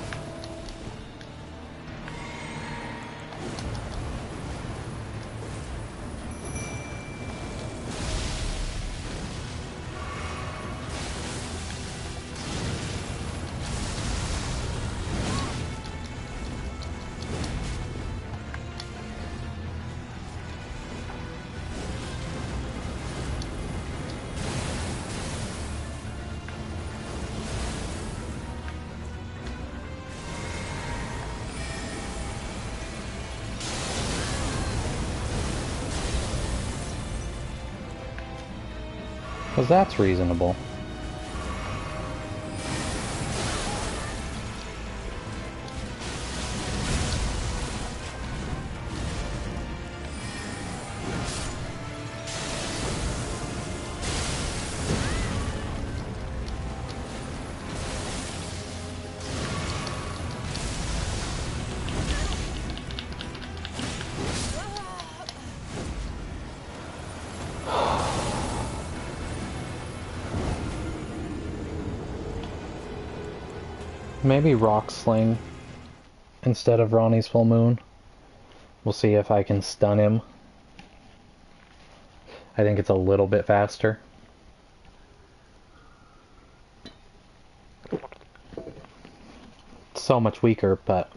Because that's reasonable. Maybe Rock Sling instead of Ronnie's Full Moon. We'll see if I can stun him. I think it's a little bit faster. So much weaker, but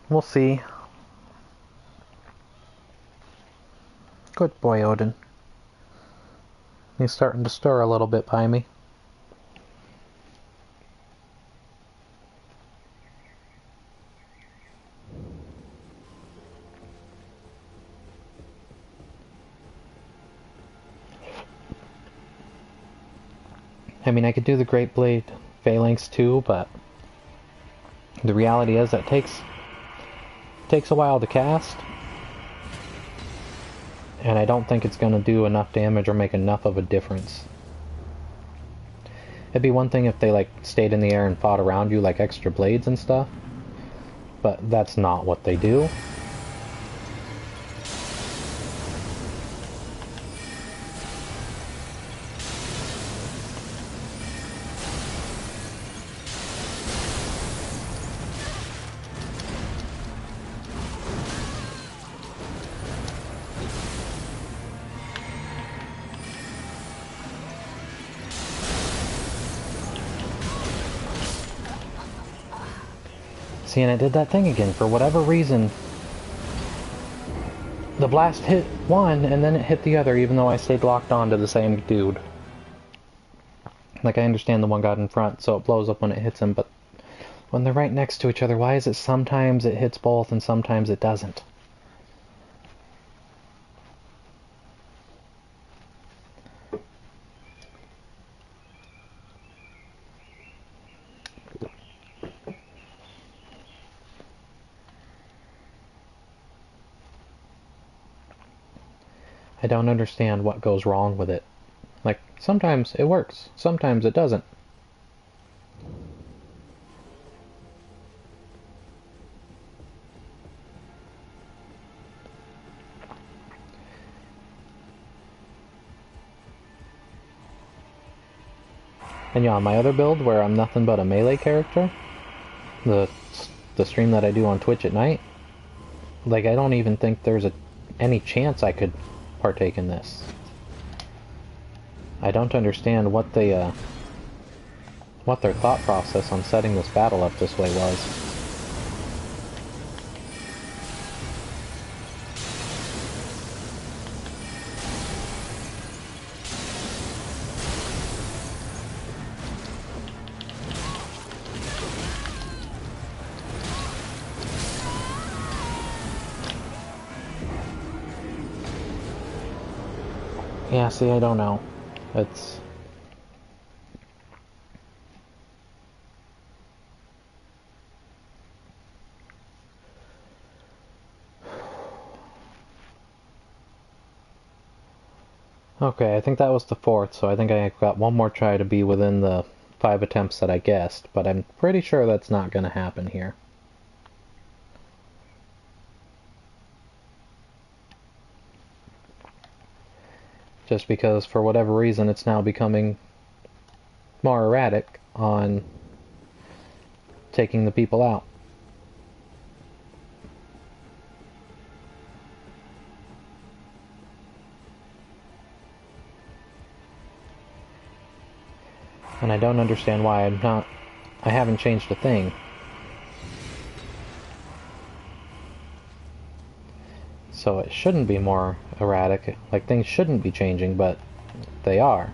we'll see. Good boy, Odin. He's starting to stir a little bit by me. I mean, I could do the Great Blade Phalanx too, but the reality is that takes a while to cast. And I don't think it's going to do enough damage or make enough of a difference. It'd be one thing if they like stayed in the air and fought around you like extra blades and stuff, but that's not what they do. See, and it did that thing again. For whatever reason, the blast hit one, and then it hit the other, even though I stayed locked on to the same dude. Like, I understand the one got in front, so it blows up when it hits him, but when they're right next to each other, why is it sometimes it hits both and sometimes it doesn't? I don't understand what goes wrong with it. Like, sometimes it works, sometimes it doesn't. And yeah, on my other build, where I'm nothing but a melee character, the stream that I do on Twitch at night, like, I don't even think there's any chance I could partake in this. I don't understand what their thought process on setting this battle up this way was. Yeah, see, I don't know. It's... Okay, I think that was the 4th, so I think I got one more try to be within the 5 attempts that I guessed, but I'm pretty sure that's not going to happen here. Just because, for whatever reason, it's now becoming more erratic on taking the people out. And I don't understand why I haven't changed a thing. So it shouldn't be more erratic, like things shouldn't be changing, but they are.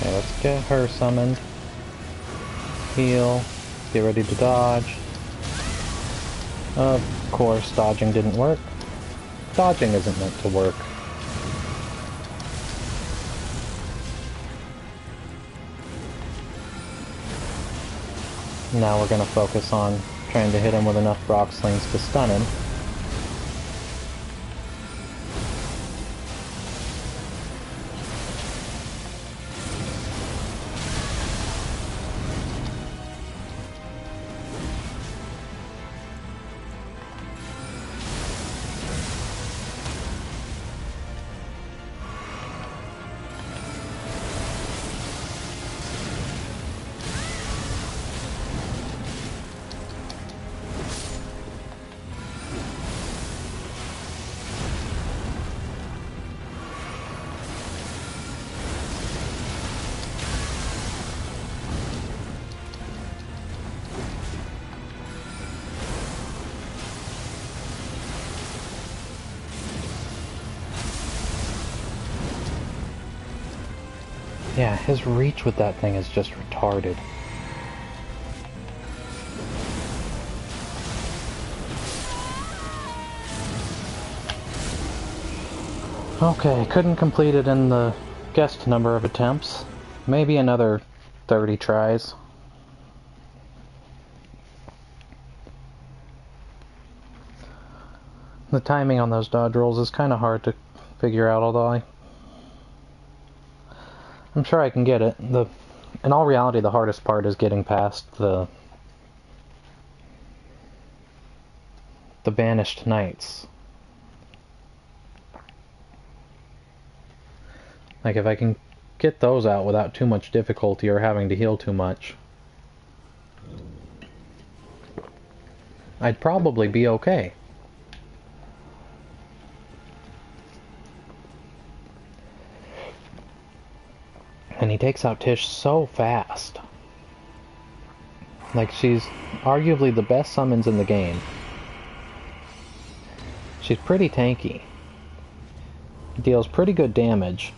Okay, let's get her summoned. Heal. Get ready to dodge. Of course, dodging didn't work. Dodging isn't meant to work. Now we're going to focus on trying to hit him with enough rock slings to stun him. Yeah, his reach with that thing is just retarded. Okay, couldn't complete it in the guessed number of attempts. Maybe another 30 tries. The timing on those dodge rolls is kind of hard to figure out, although I'm sure I can get it. In all reality, the hardest part is getting past the banished knights. Like, if I can get those out without too much difficulty or having to heal too much, I'd probably be okay. And he takes out Tish so fast. Like, she's arguably the best summons in the game. She's pretty tanky. Deals pretty good damage.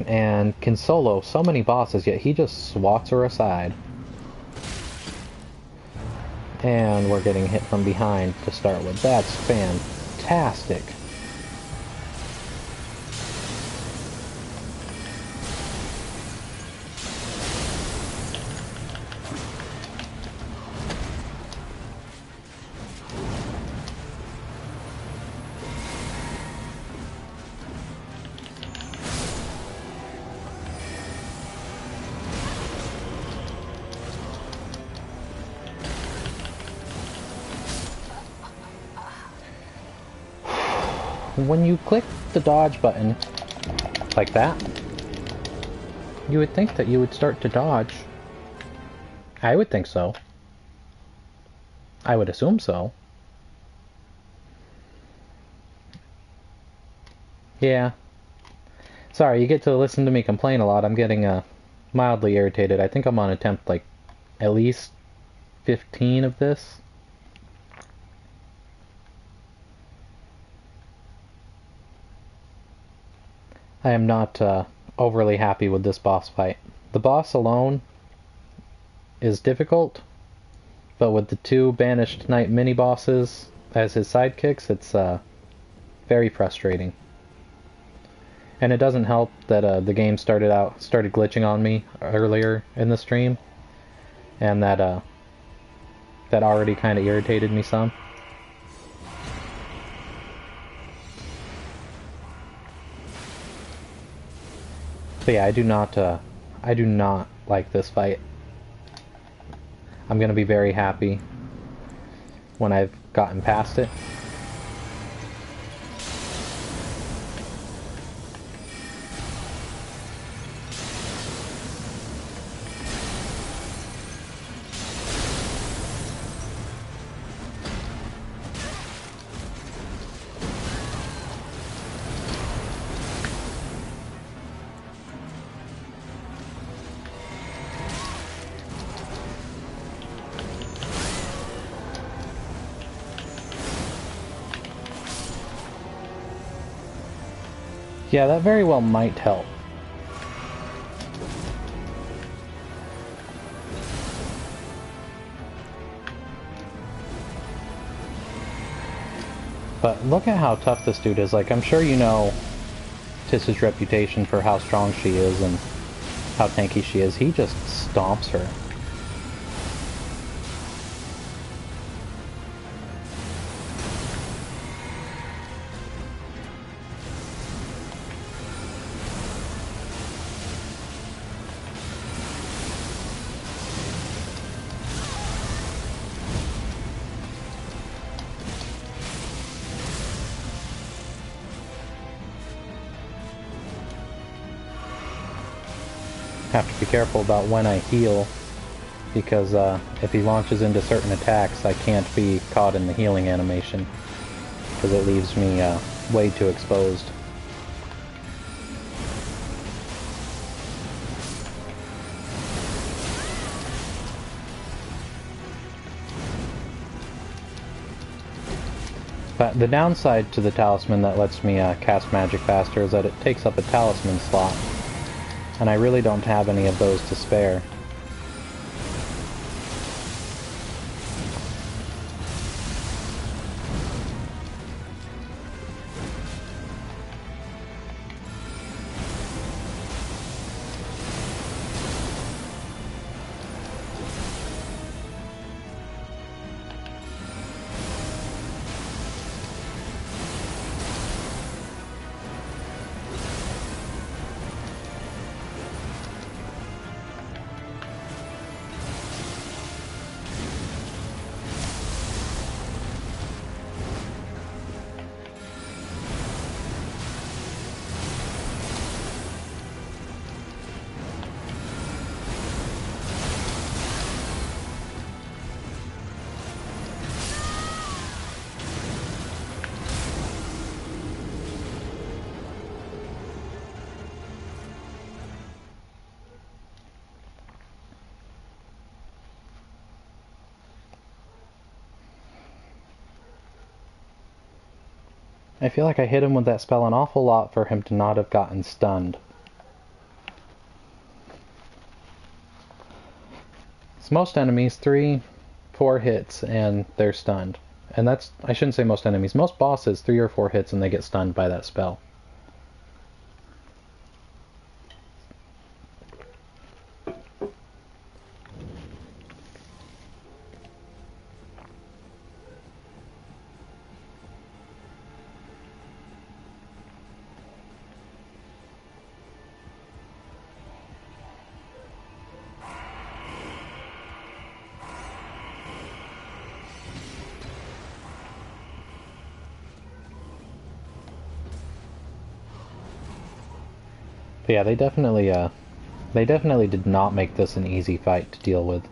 And can solo so many bosses, yet he just swats her aside. And we're getting hit from behind to start with. That's fantastic. when you click the dodge button, like that, you would think that you would start to dodge. I would think so. I would assume so. Yeah. Sorry, you get to listen to me complain a lot. I'm getting mildly irritated. I think I'm on attempt like at least 15 of this. I am not overly happy with this boss fight. The boss alone is difficult, but with the two Banished Knight mini-bosses as his sidekicks, it's very frustrating. And it doesn't help that the game started glitching on me earlier in the stream, and that already kind of irritated me some. But yeah, I do not like this fight. I'm gonna be very happy when I've gotten past it. Yeah, that very well might help. But look at how tough this dude is. Like, I'm sure you know Tiss's reputation for how strong she is and how tanky she is. He just stomps her. Have to be careful about when I heal, because if he launches into certain attacks, I can't be caught in the healing animation, because it leaves me way too exposed. But the downside to the talisman that lets me cast magic faster is that it takes up a talisman slot, and I really don't have any of those to spare. I feel like I hit him with that spell an awful lot for him to not have gotten stunned. So most enemies, 3-4 hits and they're stunned. And that's, I shouldn't say most enemies, most bosses, 3 or 4 hits and they get stunned by that spell. Yeah, they definitely did not make this an easy fight to deal with.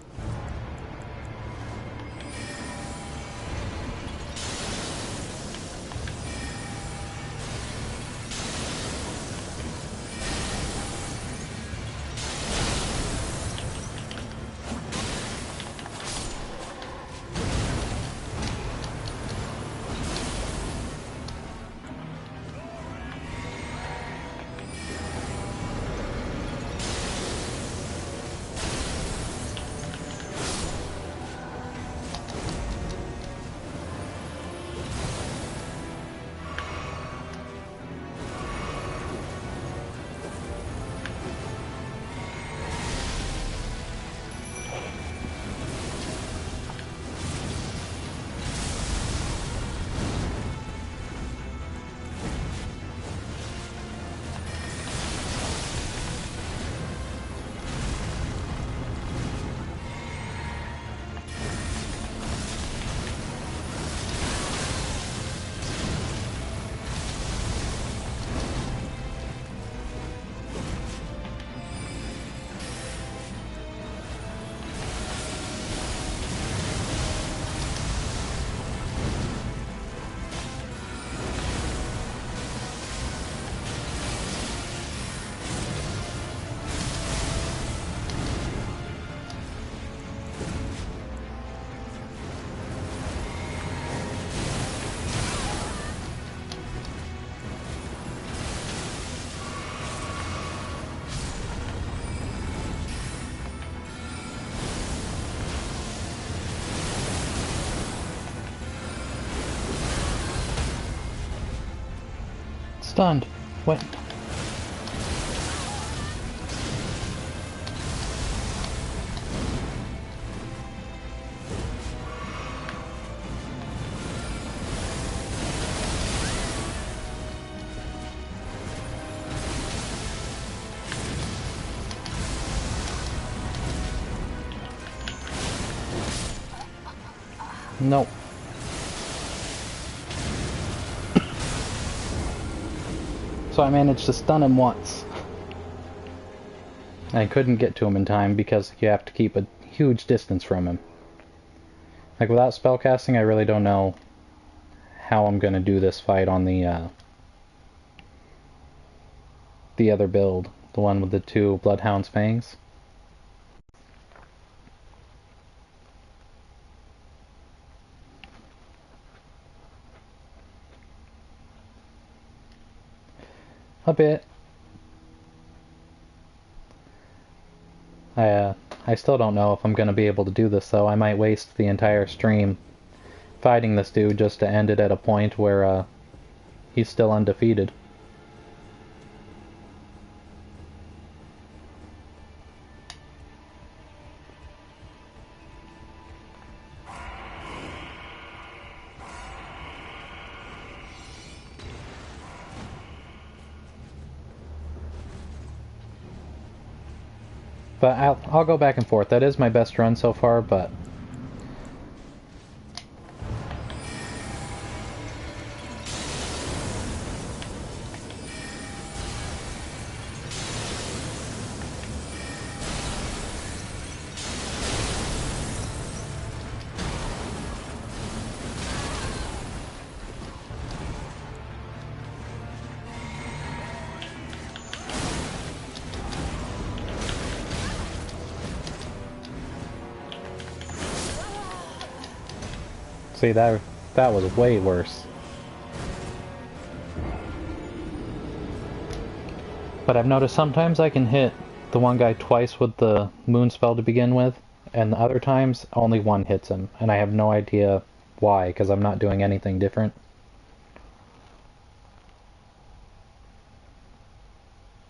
Stunned. What? Nope. So I managed to stun him once. I couldn't get to him in time because you have to keep a huge distance from him. Like, without spellcasting, I really don't know how I'm going to do this fight on the other build. The one with the 2 Bloodhound's fangs. A bit. I still don't know if I'm going to be able to do this, though. I might waste the entire stream fighting this dude just to end it at a point where he's still undefeated. But I'll go back and forth. That is my best run so far, but... See, that was way worse. But I've noticed sometimes I can hit the one guy twice with the moon spell to begin with, and the other times only one hits him, and I have no idea why, because I'm not doing anything different.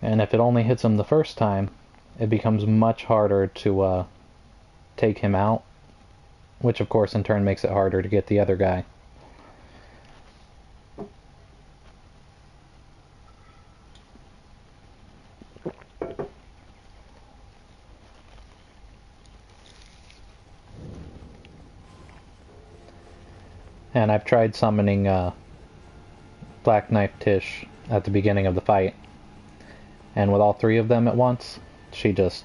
And if it only hits him the first time, it becomes much harder to take him out, which of course in turn makes it harder to get the other guy. And I've tried summoning Black Knife Tish at the beginning of the fight, And with all three of them at once, she gets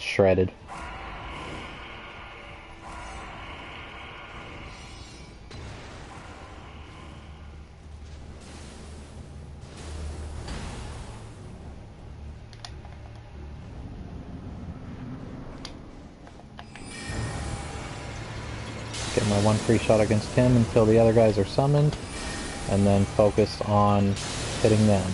shredded. Get my one free shot against him until the other guys are summoned, and then focus on hitting them.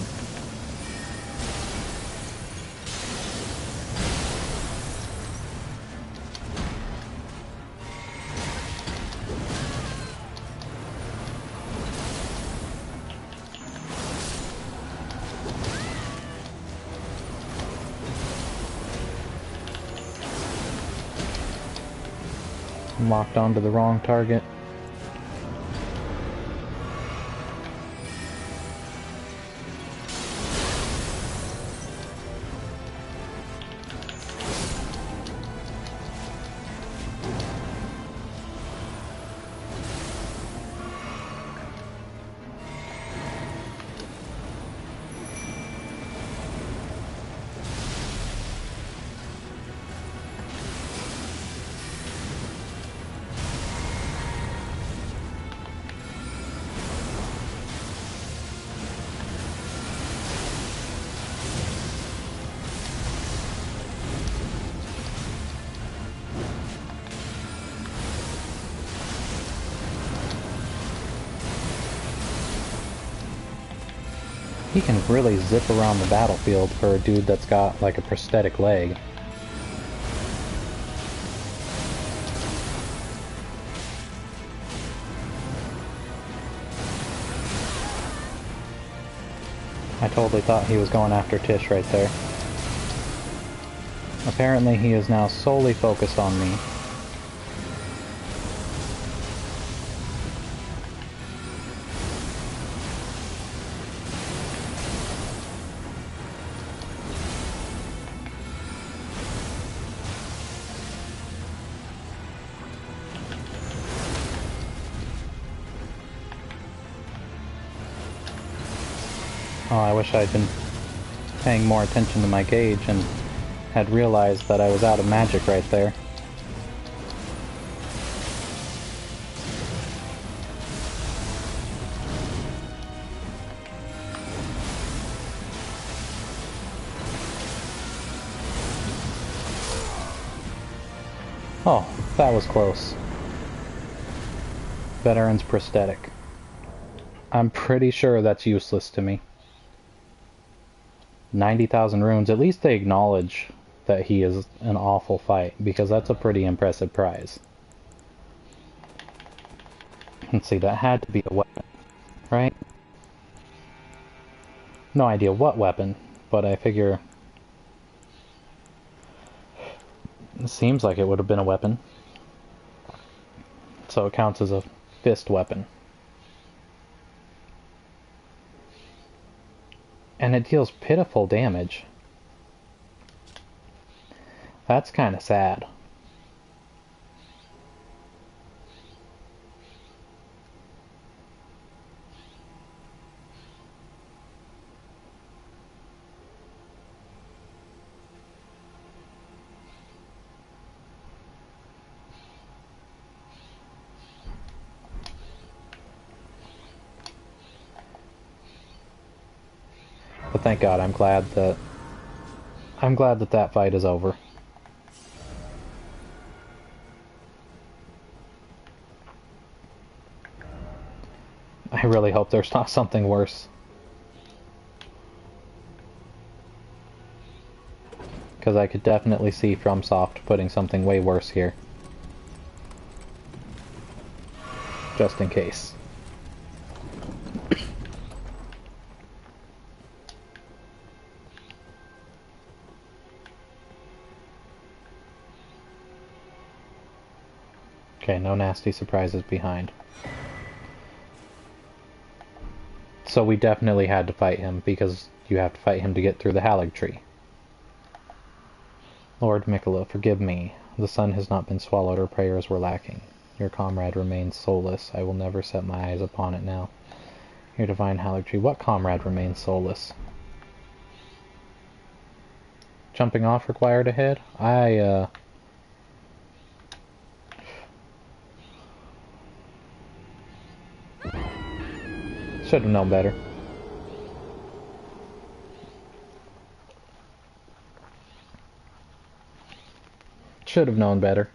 I'm locked onto the wrong target. He can really zip around the battlefield for a dude that's got like a prosthetic leg. I totally thought he was going after Tish right there. Apparently he is now solely focused on me. Oh, I wish I'd been paying more attention to my gauge and had realized that I was out of magic right there. Oh, that was close. Veteran's prosthetic. I'm pretty sure that's useless to me. 90,000 runes. At least they acknowledge that he is an awful fight, because that's a pretty impressive prize. Let's see, that had to be a weapon, right? No idea what weapon, but I figure it seems like it would have been a weapon. So it counts as a fist weapon. And it deals pitiful damage. That's kind of sad. But thank God, I'm glad that that fight is over. I really hope there's not something worse. Because I could definitely see FromSoft putting something way worse here. Just in case. Okay, no nasty surprises behind. So we definitely had to fight him, because you have to fight him to get through the Halig Tree. Lord Mikola, forgive me. The sun has not been swallowed, or prayers were lacking. Your comrade remains soulless. I will never set my eyes upon it now. Your divine Halig Tree. What comrade remains soulless? jumping off required ahead. I should have known better. Should have known better.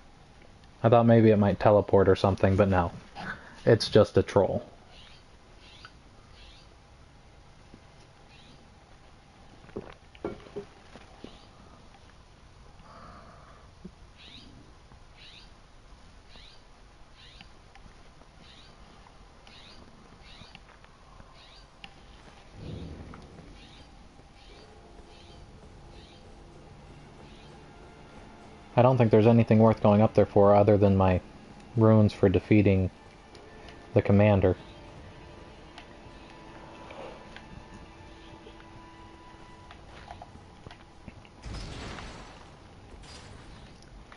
I thought maybe it might teleport or something, but no. It's just a troll. I don't think there's anything worth going up there for other than my runes for defeating the commander.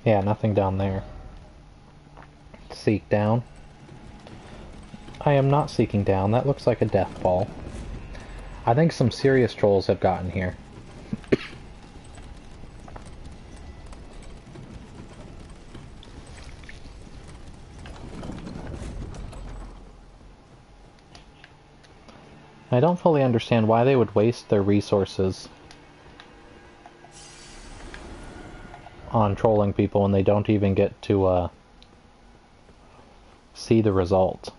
Yeah, nothing down there. Seek down. I am not seeking down. That looks like a death fall. I think some serious trolls have gotten here. I don't fully understand why they would waste their resources on trolling people when they don't even get to see the result.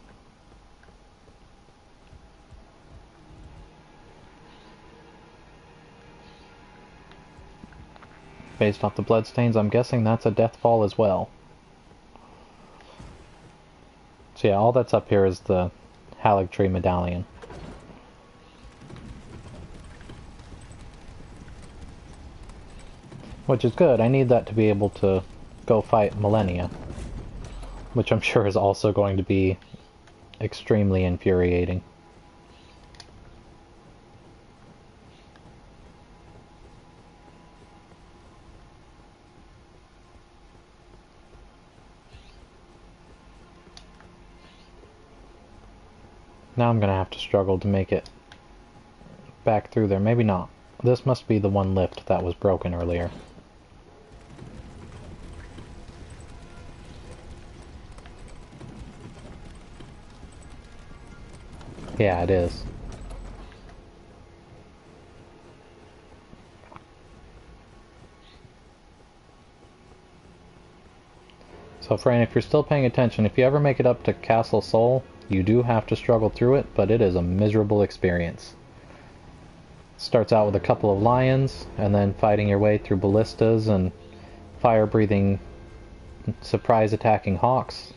Based off the bloodstains, I'm guessing that's a death fall as well. So yeah, all that's up here is the Haligtree medallion. Which is good. I need that to be able to go fight Millennia. Which I'm sure is also going to be extremely infuriating. Now I'm gonna have to struggle to make it back through there. Maybe not. This must be the one lift that was broken earlier. Yeah, it is. So Fran, if you're still paying attention, if you ever make it up to Castle Sol, you do have to struggle through it, but it is a miserable experience. Starts out with a couple of lions, and then fighting your way through ballistas and fire-breathing, surprise-attacking hawks.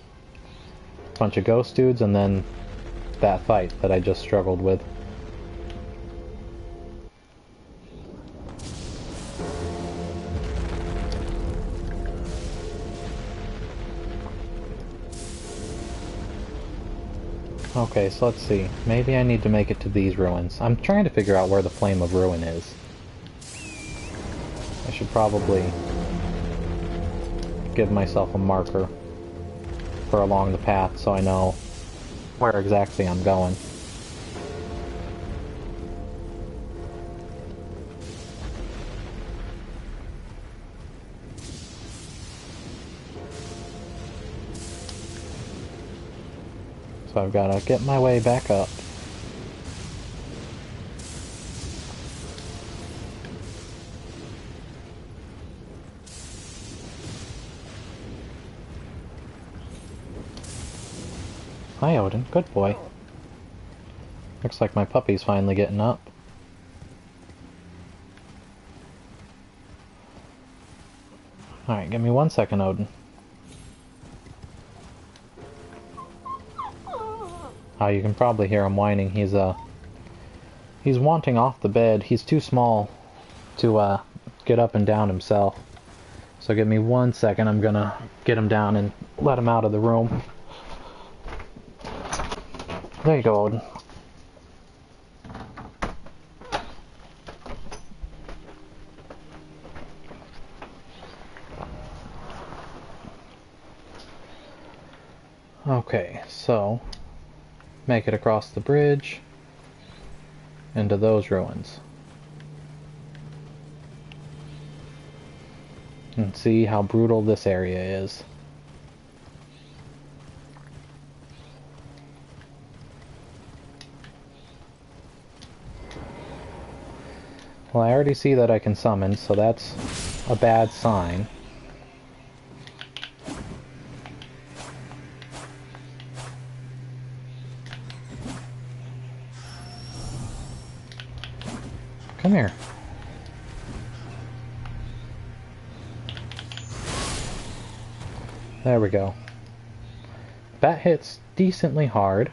A bunch of ghost dudes, and then that fight that I just struggled with. Okay, so let's see. Maybe I need to make it to these ruins. I'm trying to figure out where the Flame of Ruin is. I should probably give myself a marker for along the path so I know where exactly I'm going. So I've got to get my way back up. Hi Odin, good boy. Looks like my puppy's finally getting up. Alright, give me 1 second, Odin. Oh, you can probably hear him whining. He's wanting off the bed. He's too small to get up and down himself. So give me 1 second. I'm gonna get him down and let him out of the room. There you go, Odin. Okay, so make it across the bridge into those ruins. and see how brutal this area is. Well, I already see that I can summon, so that's a bad sign. Come here. There we go. That hits decently hard.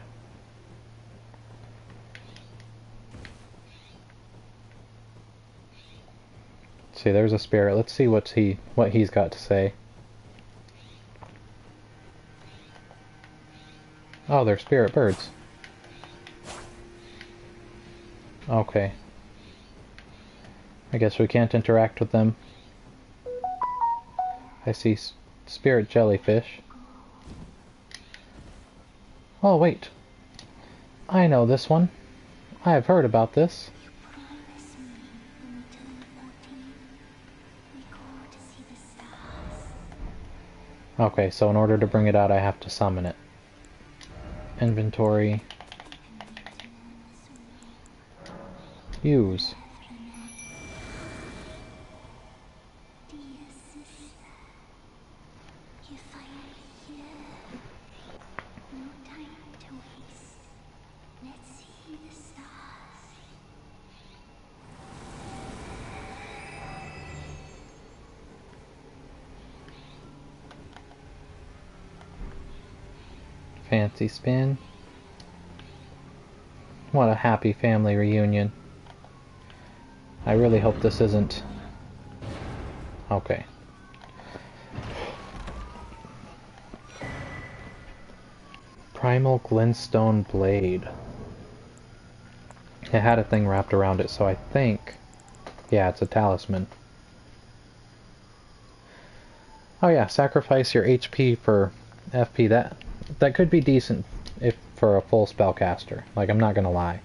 See, there's a spirit. Let's see what he's got to say. Oh, they're spirit birds. Okay. I guess we can't interact with them. I see spirit jellyfish. Oh, wait. I know this one. I have heard about this. Okay, so in order to bring it out, I have to summon it. Inventory. Use. Fancy spin. What a happy family reunion. I really hope this isn't... Okay. Primal Glintstone Blade. It had a thing wrapped around it, so I think... Yeah, it's a talisman. Oh yeah, sacrifice your HP for FP. That could be decent if for a full spellcaster. Like, I'm not gonna lie.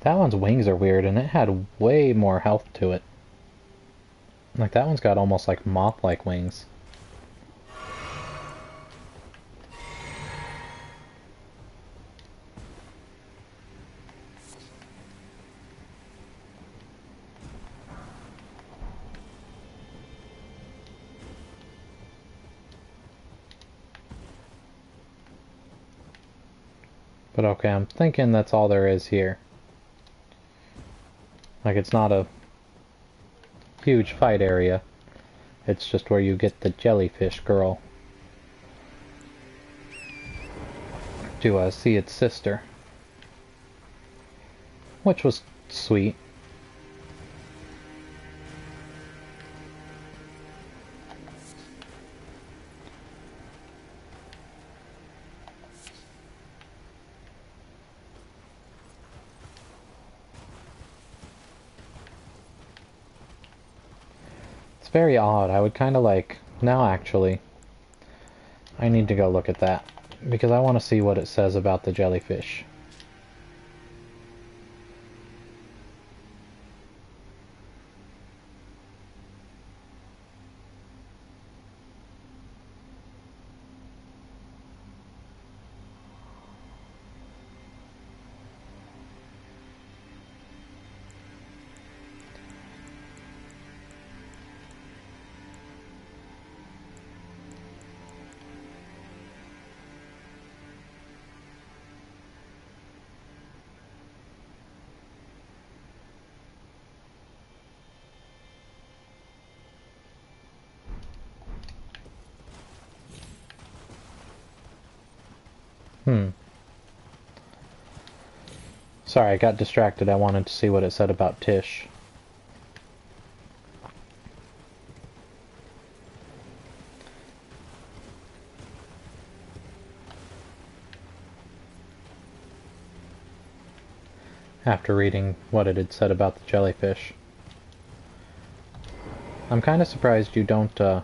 That one's wings are weird, and it had way more health to it. Like, that one's got almost like moth-like wings. But okay, I'm thinking that's all there is here. Like, it's not a huge fight area. It's just where you get the jellyfish girl to see its sister. Which was sweet. Very odd. I would kind of like... Now, actually, I need to go look at that, because I want to see what it says about the jellyfish. Sorry, I got distracted. I wanted to see what it said about Tish. after reading what it had said about the jellyfish. I'm kind of surprised you don't,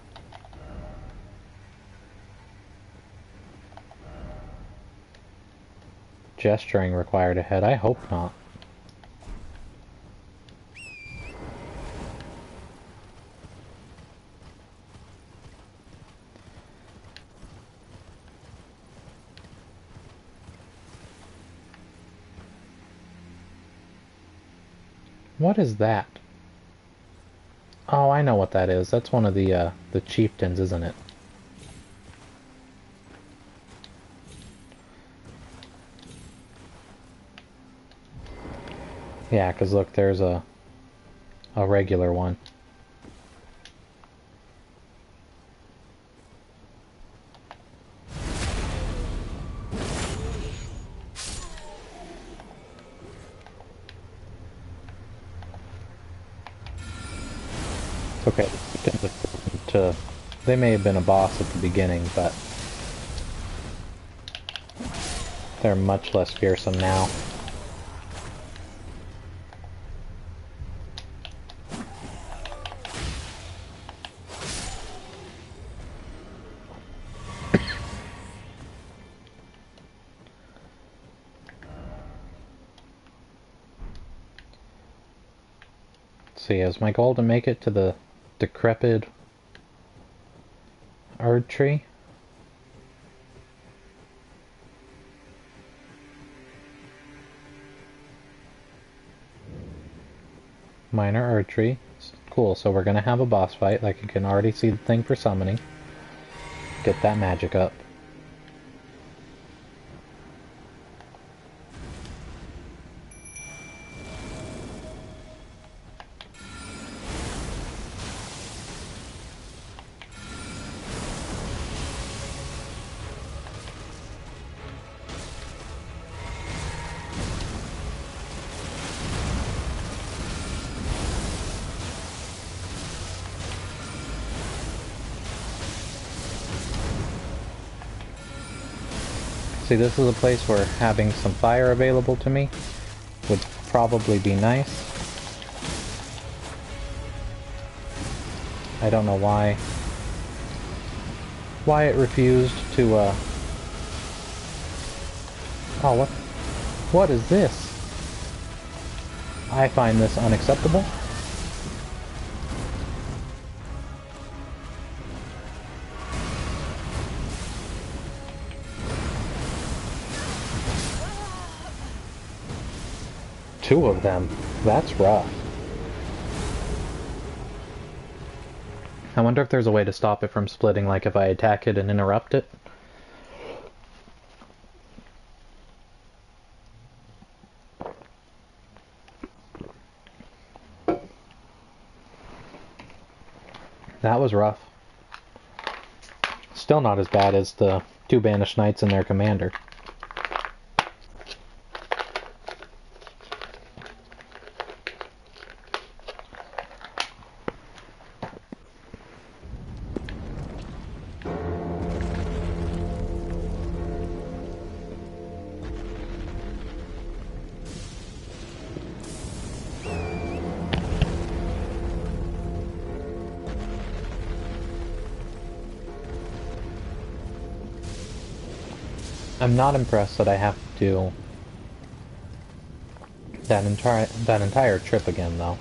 gesturing required ahead. I hope not. What is that? Oh, I know what that is. That's one of the chieftains, isn't it? Yeah, because look, there's a regular one. Okay, they may have been a boss at the beginning, but they're much less fearsome now. See, is my goal to make it to the decrepit Erd tree? Minor Erd tree. Cool, so we're gonna have a boss fight. Like, you can already see the thing for summoning. Get that magic up. See, this is a place where having some fire available to me would probably be nice. I don't know why it refused to, Oh, what is this? I find this unacceptable. Two of them. That's rough. I wonder if there's a way to stop it from splitting, like if I attack it and interrupt it. That was rough. Still not as bad as the two banished knights and their commander. I'm not impressed that I have to do that entire trip again, though.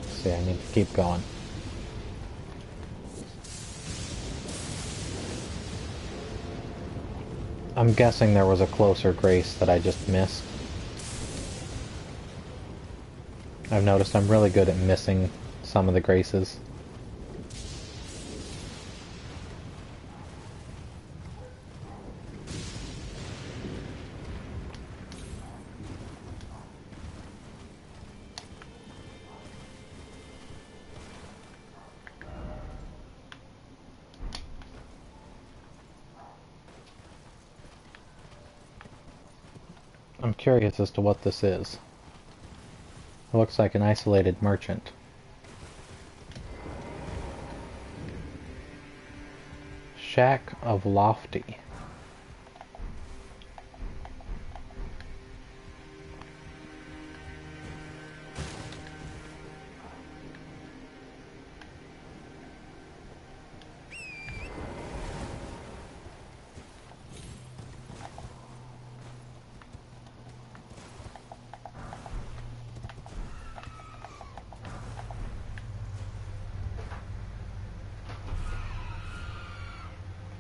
See, I need to keep going. I'm guessing there was a closer grace that I just missed. I've noticed I'm really good at missing some of the graces. I'm curious as to what this is. It looks like an isolated merchant. Shack of Lofty.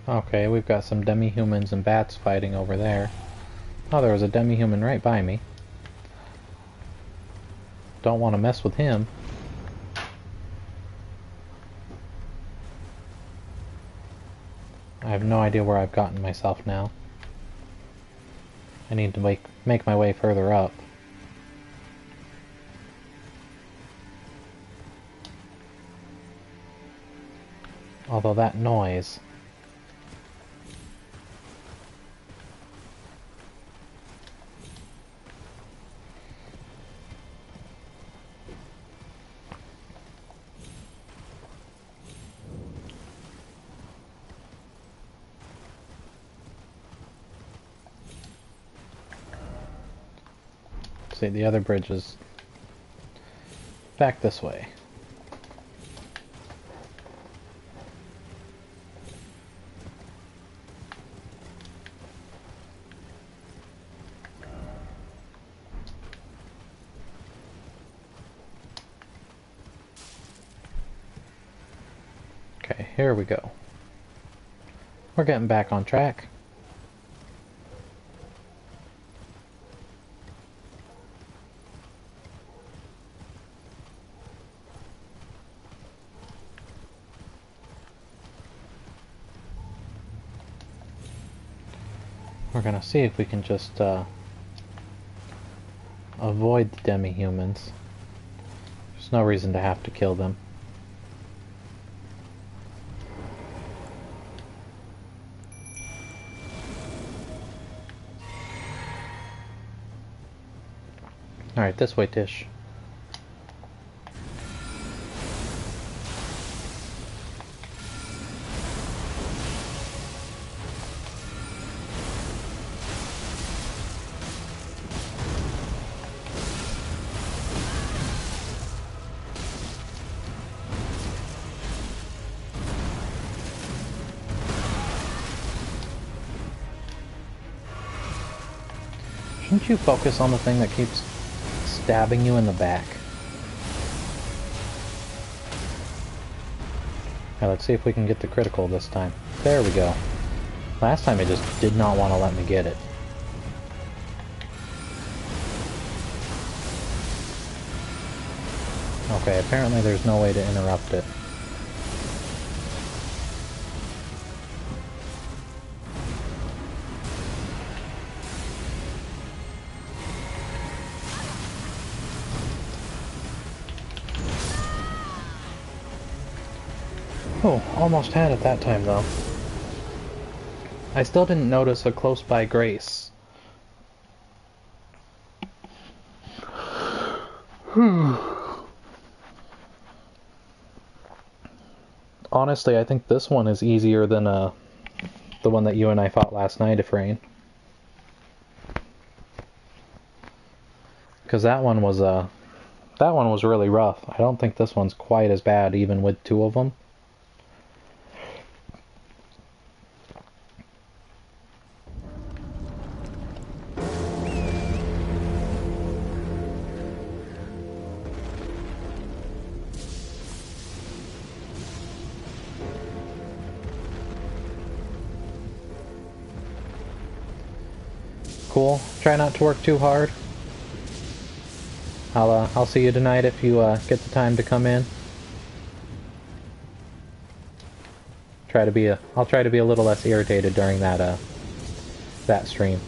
Okay, we've got some demi-humans and bats fighting over there. Oh, there was a demi-human right by me. Don't want to mess with him. I have no idea where I've gotten myself now. I need to make my way further up. Although that noise... See, the other bridge is back this way. Okay, here we go. We're getting back on track. We're gonna see if we can just avoid the demi-humans. There's no reason to have to kill them. Alright, this way, Tish. Shouldn't you focus on the thing that keeps stabbing you in the back? Now let's see if we can get the critical this time. There we go. Last time it just did not want to let me get it. Okay, apparently there's no way to interrupt it. Oh, almost had it that time though. I still didn't notice a close by Grace. Honestly, I think this one is easier than the one that you and I fought last night, Ephraim. Because that one was really rough. I don't think this one's quite as bad, even with two of them. Cool. Try not to work too hard. I'll see you tonight if you get the time to come in. I'll try to be a little less irritated during that stream.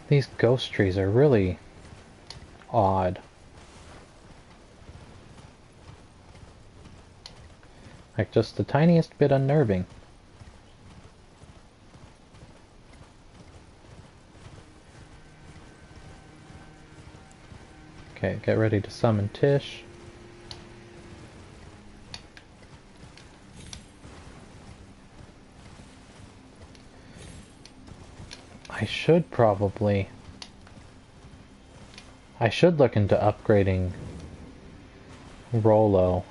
These ghost trees are really odd. Like, just the tiniest bit unnerving. Okay, get ready to summon Tish. I should look into upgrading Rollo.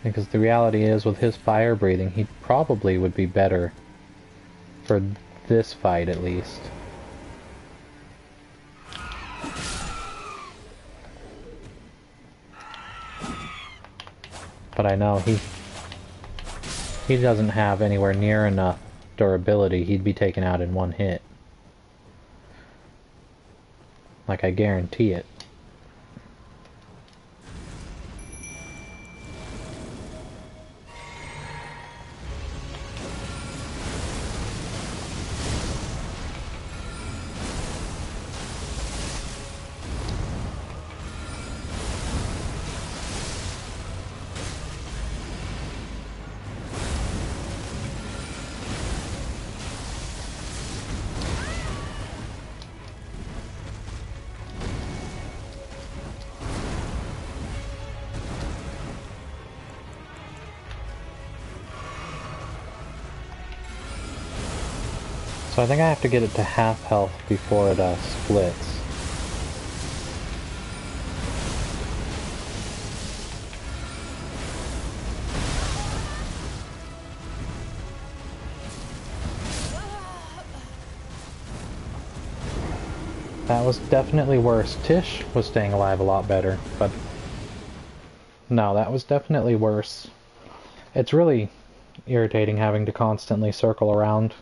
Because the reality is, with his fire breathing, he probably would be better for this fight, at least. But I know he doesn't have anywhere near enough durability. He'd be taken out in one hit. Like, I guarantee it. So I think I have to get it to half health before it splits. That was definitely worse. Tish was staying alive a lot better, but no, that was definitely worse. It's really irritating having to constantly circle around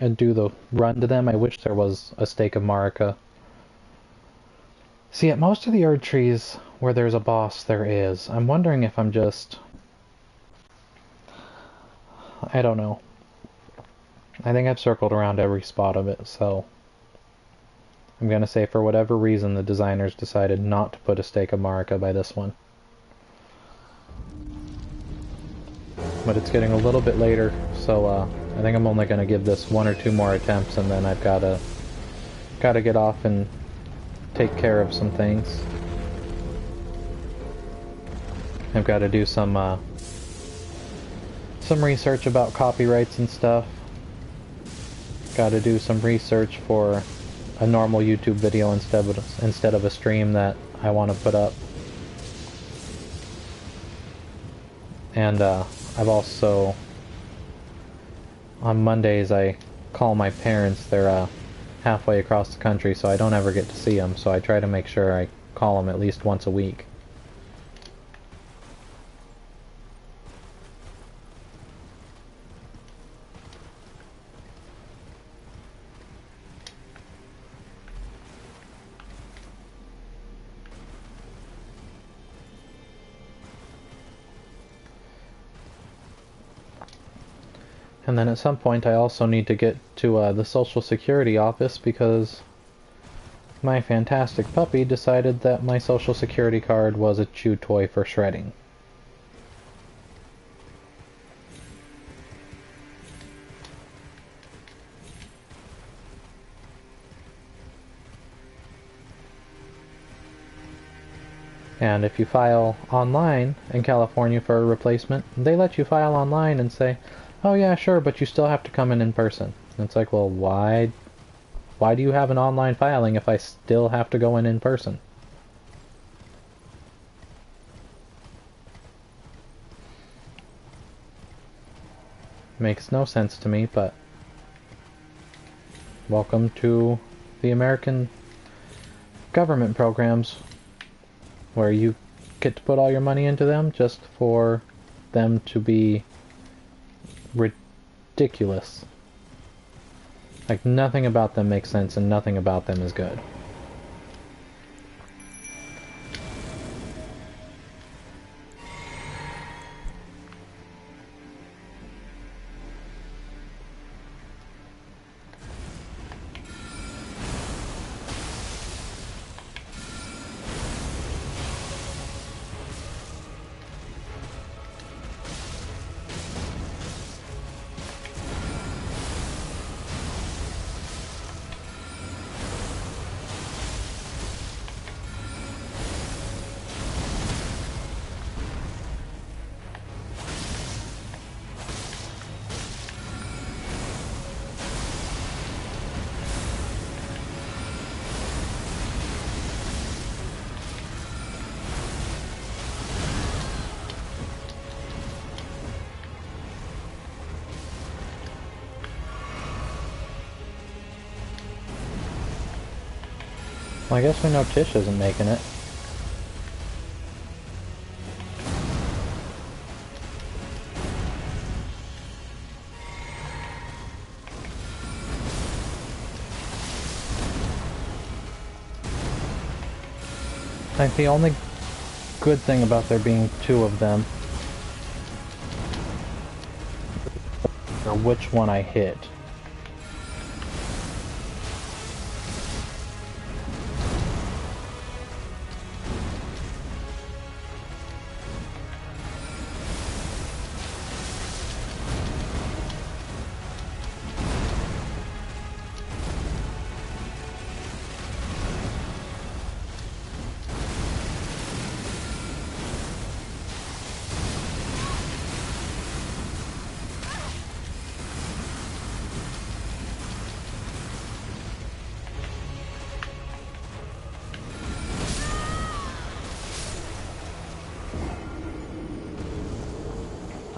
and do the run to them. I wish there was a stake of Marika. See, at most of the Erd trees where there's a boss, there is. I'm wondering if I'm just... I don't know. I think I've circled around every spot of it, so... I'm gonna say for whatever reason the designers decided not to put a stake of Marika by this one. But it's getting a little bit later, so I think I'm only gonna give this 1 or 2 more attempts, and then I've gotta get off and take care of some things. I've got to do some research about copyrights and stuff. Got to do some research for a normal YouTube video instead of a stream that I want to put up. And I've also, on Mondays, I call my parents. They're halfway across the country, so I don't ever get to see them, so I try to make sure I call them at least once a week. And then at some point I also need to get to the Social Security office because my fantastic puppy decided that my Social Security card was a chew toy for shredding. And if you file online in California for a replacement, they let you file online and say, oh yeah, sure, but you still have to come in person. And it's like, well, why do you have an online filing if I still have to go in person? Makes no sense to me, but welcome to the American government programs where you get to put all your money into them just for them to be ridiculous. Like, nothing about them makes sense and nothing about them is good. Well, I guess we know Tish isn't making it. I think the only good thing about there being two of them are which one I hit.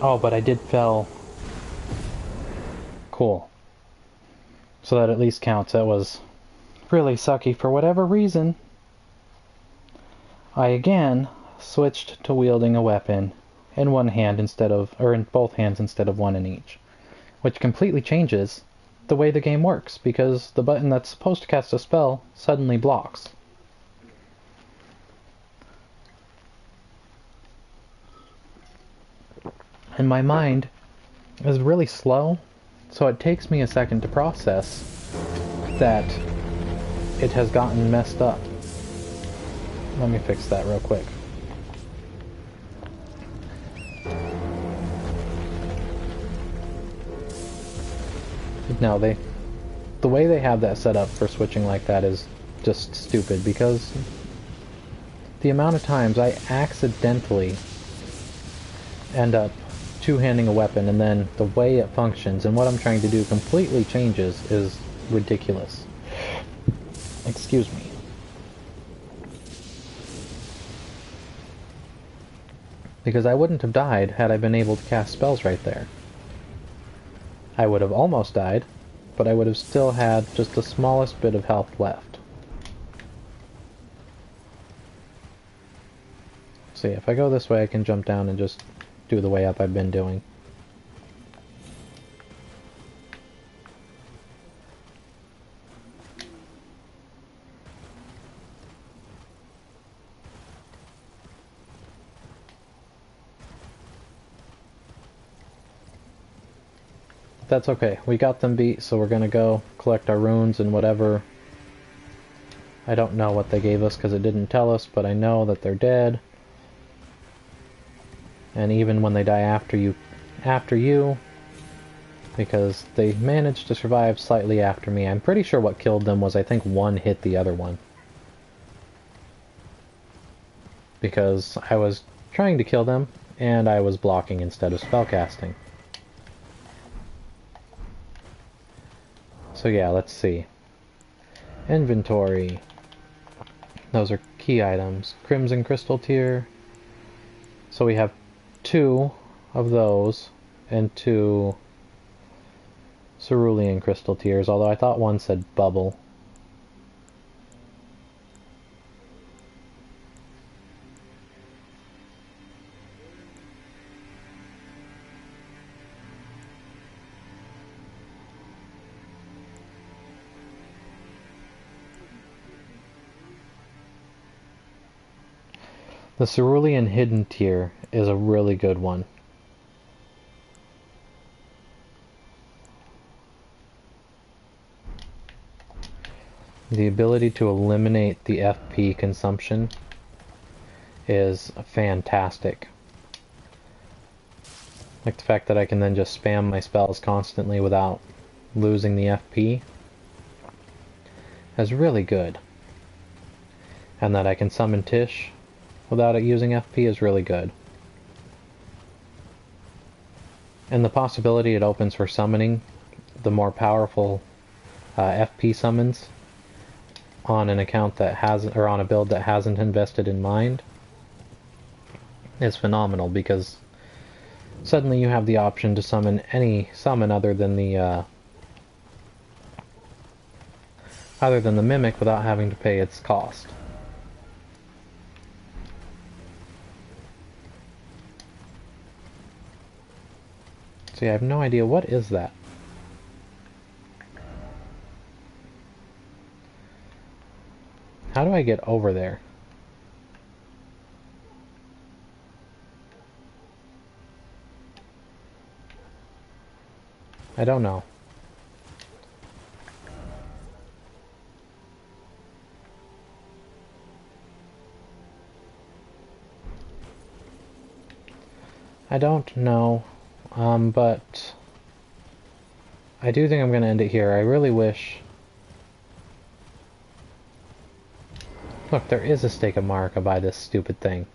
Oh, but I did fell. Cool. So that at least counts. That was really sucky. For whatever reason, I again switched to wielding a weapon in one hand instead of, or in both hands instead of one in each. Which completely changes the way the game works, because the button that's supposed to cast a spell suddenly blocks. And my mind is really slow, so it takes me a second to process that it has gotten messed up. Let me fix that real quick. No, the way they have that set up for switching like that is just stupid, because the amount of times I accidentally end up two-handing a weapon, and then the way it functions and what I'm trying to do completely changes is ridiculous. Excuse me. Because I wouldn't have died had I been able to cast spells right there. I would have almost died, but I would have still had just the smallest bit of health left. See, if I go this way I can jump down and just do the way up I've been doing. That's okay. We got them beat, so we're gonna go collect our runes and whatever. I don't know what they gave us because it didn't tell us, but I know that they're dead. And even when they die after you, because they managed to survive slightly after me. I'm pretty sure what killed them was, I think, one hit the other one. Because I was trying to kill them, and I was blocking instead of spellcasting. So yeah, let's see. Inventory. Those are key items. Crimson Crystal Tier. So we have 2 of those and 2 Cerulean Crystal Tiers, although I thought one said Bubble. The Cerulean Hidden Tier is a really good one. The ability to eliminate the FP consumption is fantastic. Like the fact that I can then just spam my spells constantly without losing the FP is really good. And that I can summon Tish without it using FP is really good. And the possibility it opens for summoning the more powerful FP summons on an account that hasn't, or on a build that hasn't invested in mind, is phenomenal, because suddenly you have the option to summon any summon other than the other than the Mimic without having to pay its cost. See, I have no idea. What is that? How do I get over there? I don't know. I don't know, but I do think I'm going to end it here. I really wish... Look, there is a stake of Marika by this stupid thing.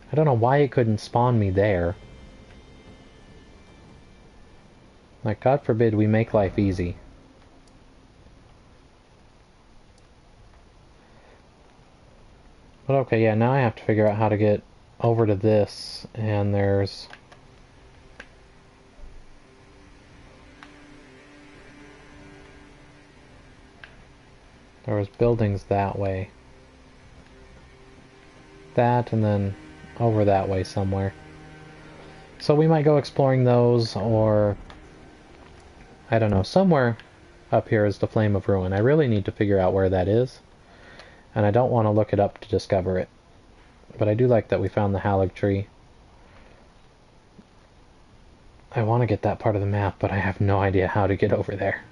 I don't know why it couldn't spawn me there. Like, God forbid we make life easy. But okay, yeah, now I have to figure out how to get over to this, and there's... There was buildings that way. That, and then over that way somewhere. So we might go exploring those, or... I don't know, somewhere up here is the Flame of Ruin. I really need to figure out where that is. And I don't want to look it up to discover it. But I do like that we found the Halig tree. I want to get that part of the map, but I have no idea how to get over there.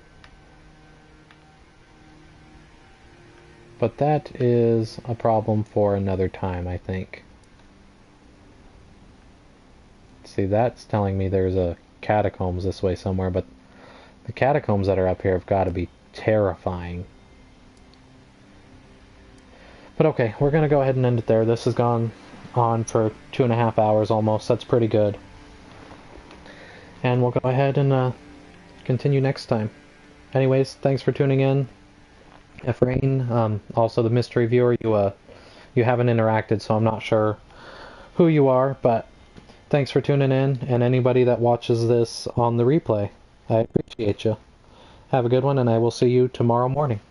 But that is a problem for another time, I think. See, that's telling me there's a catacombs this way somewhere, but the catacombs that are up here have got to be terrifying. But okay, we're going to go ahead and end it there. This has gone on for 2.5 hours almost. That's pretty good. And we'll go ahead and continue next time. Anyways, thanks for tuning in. Ephraim, also the mystery viewer, you haven't interacted, so I'm not sure who you are, but thanks for tuning in, and anybody that watches this on the replay, I appreciate you. Have a good one, and I will see you tomorrow morning.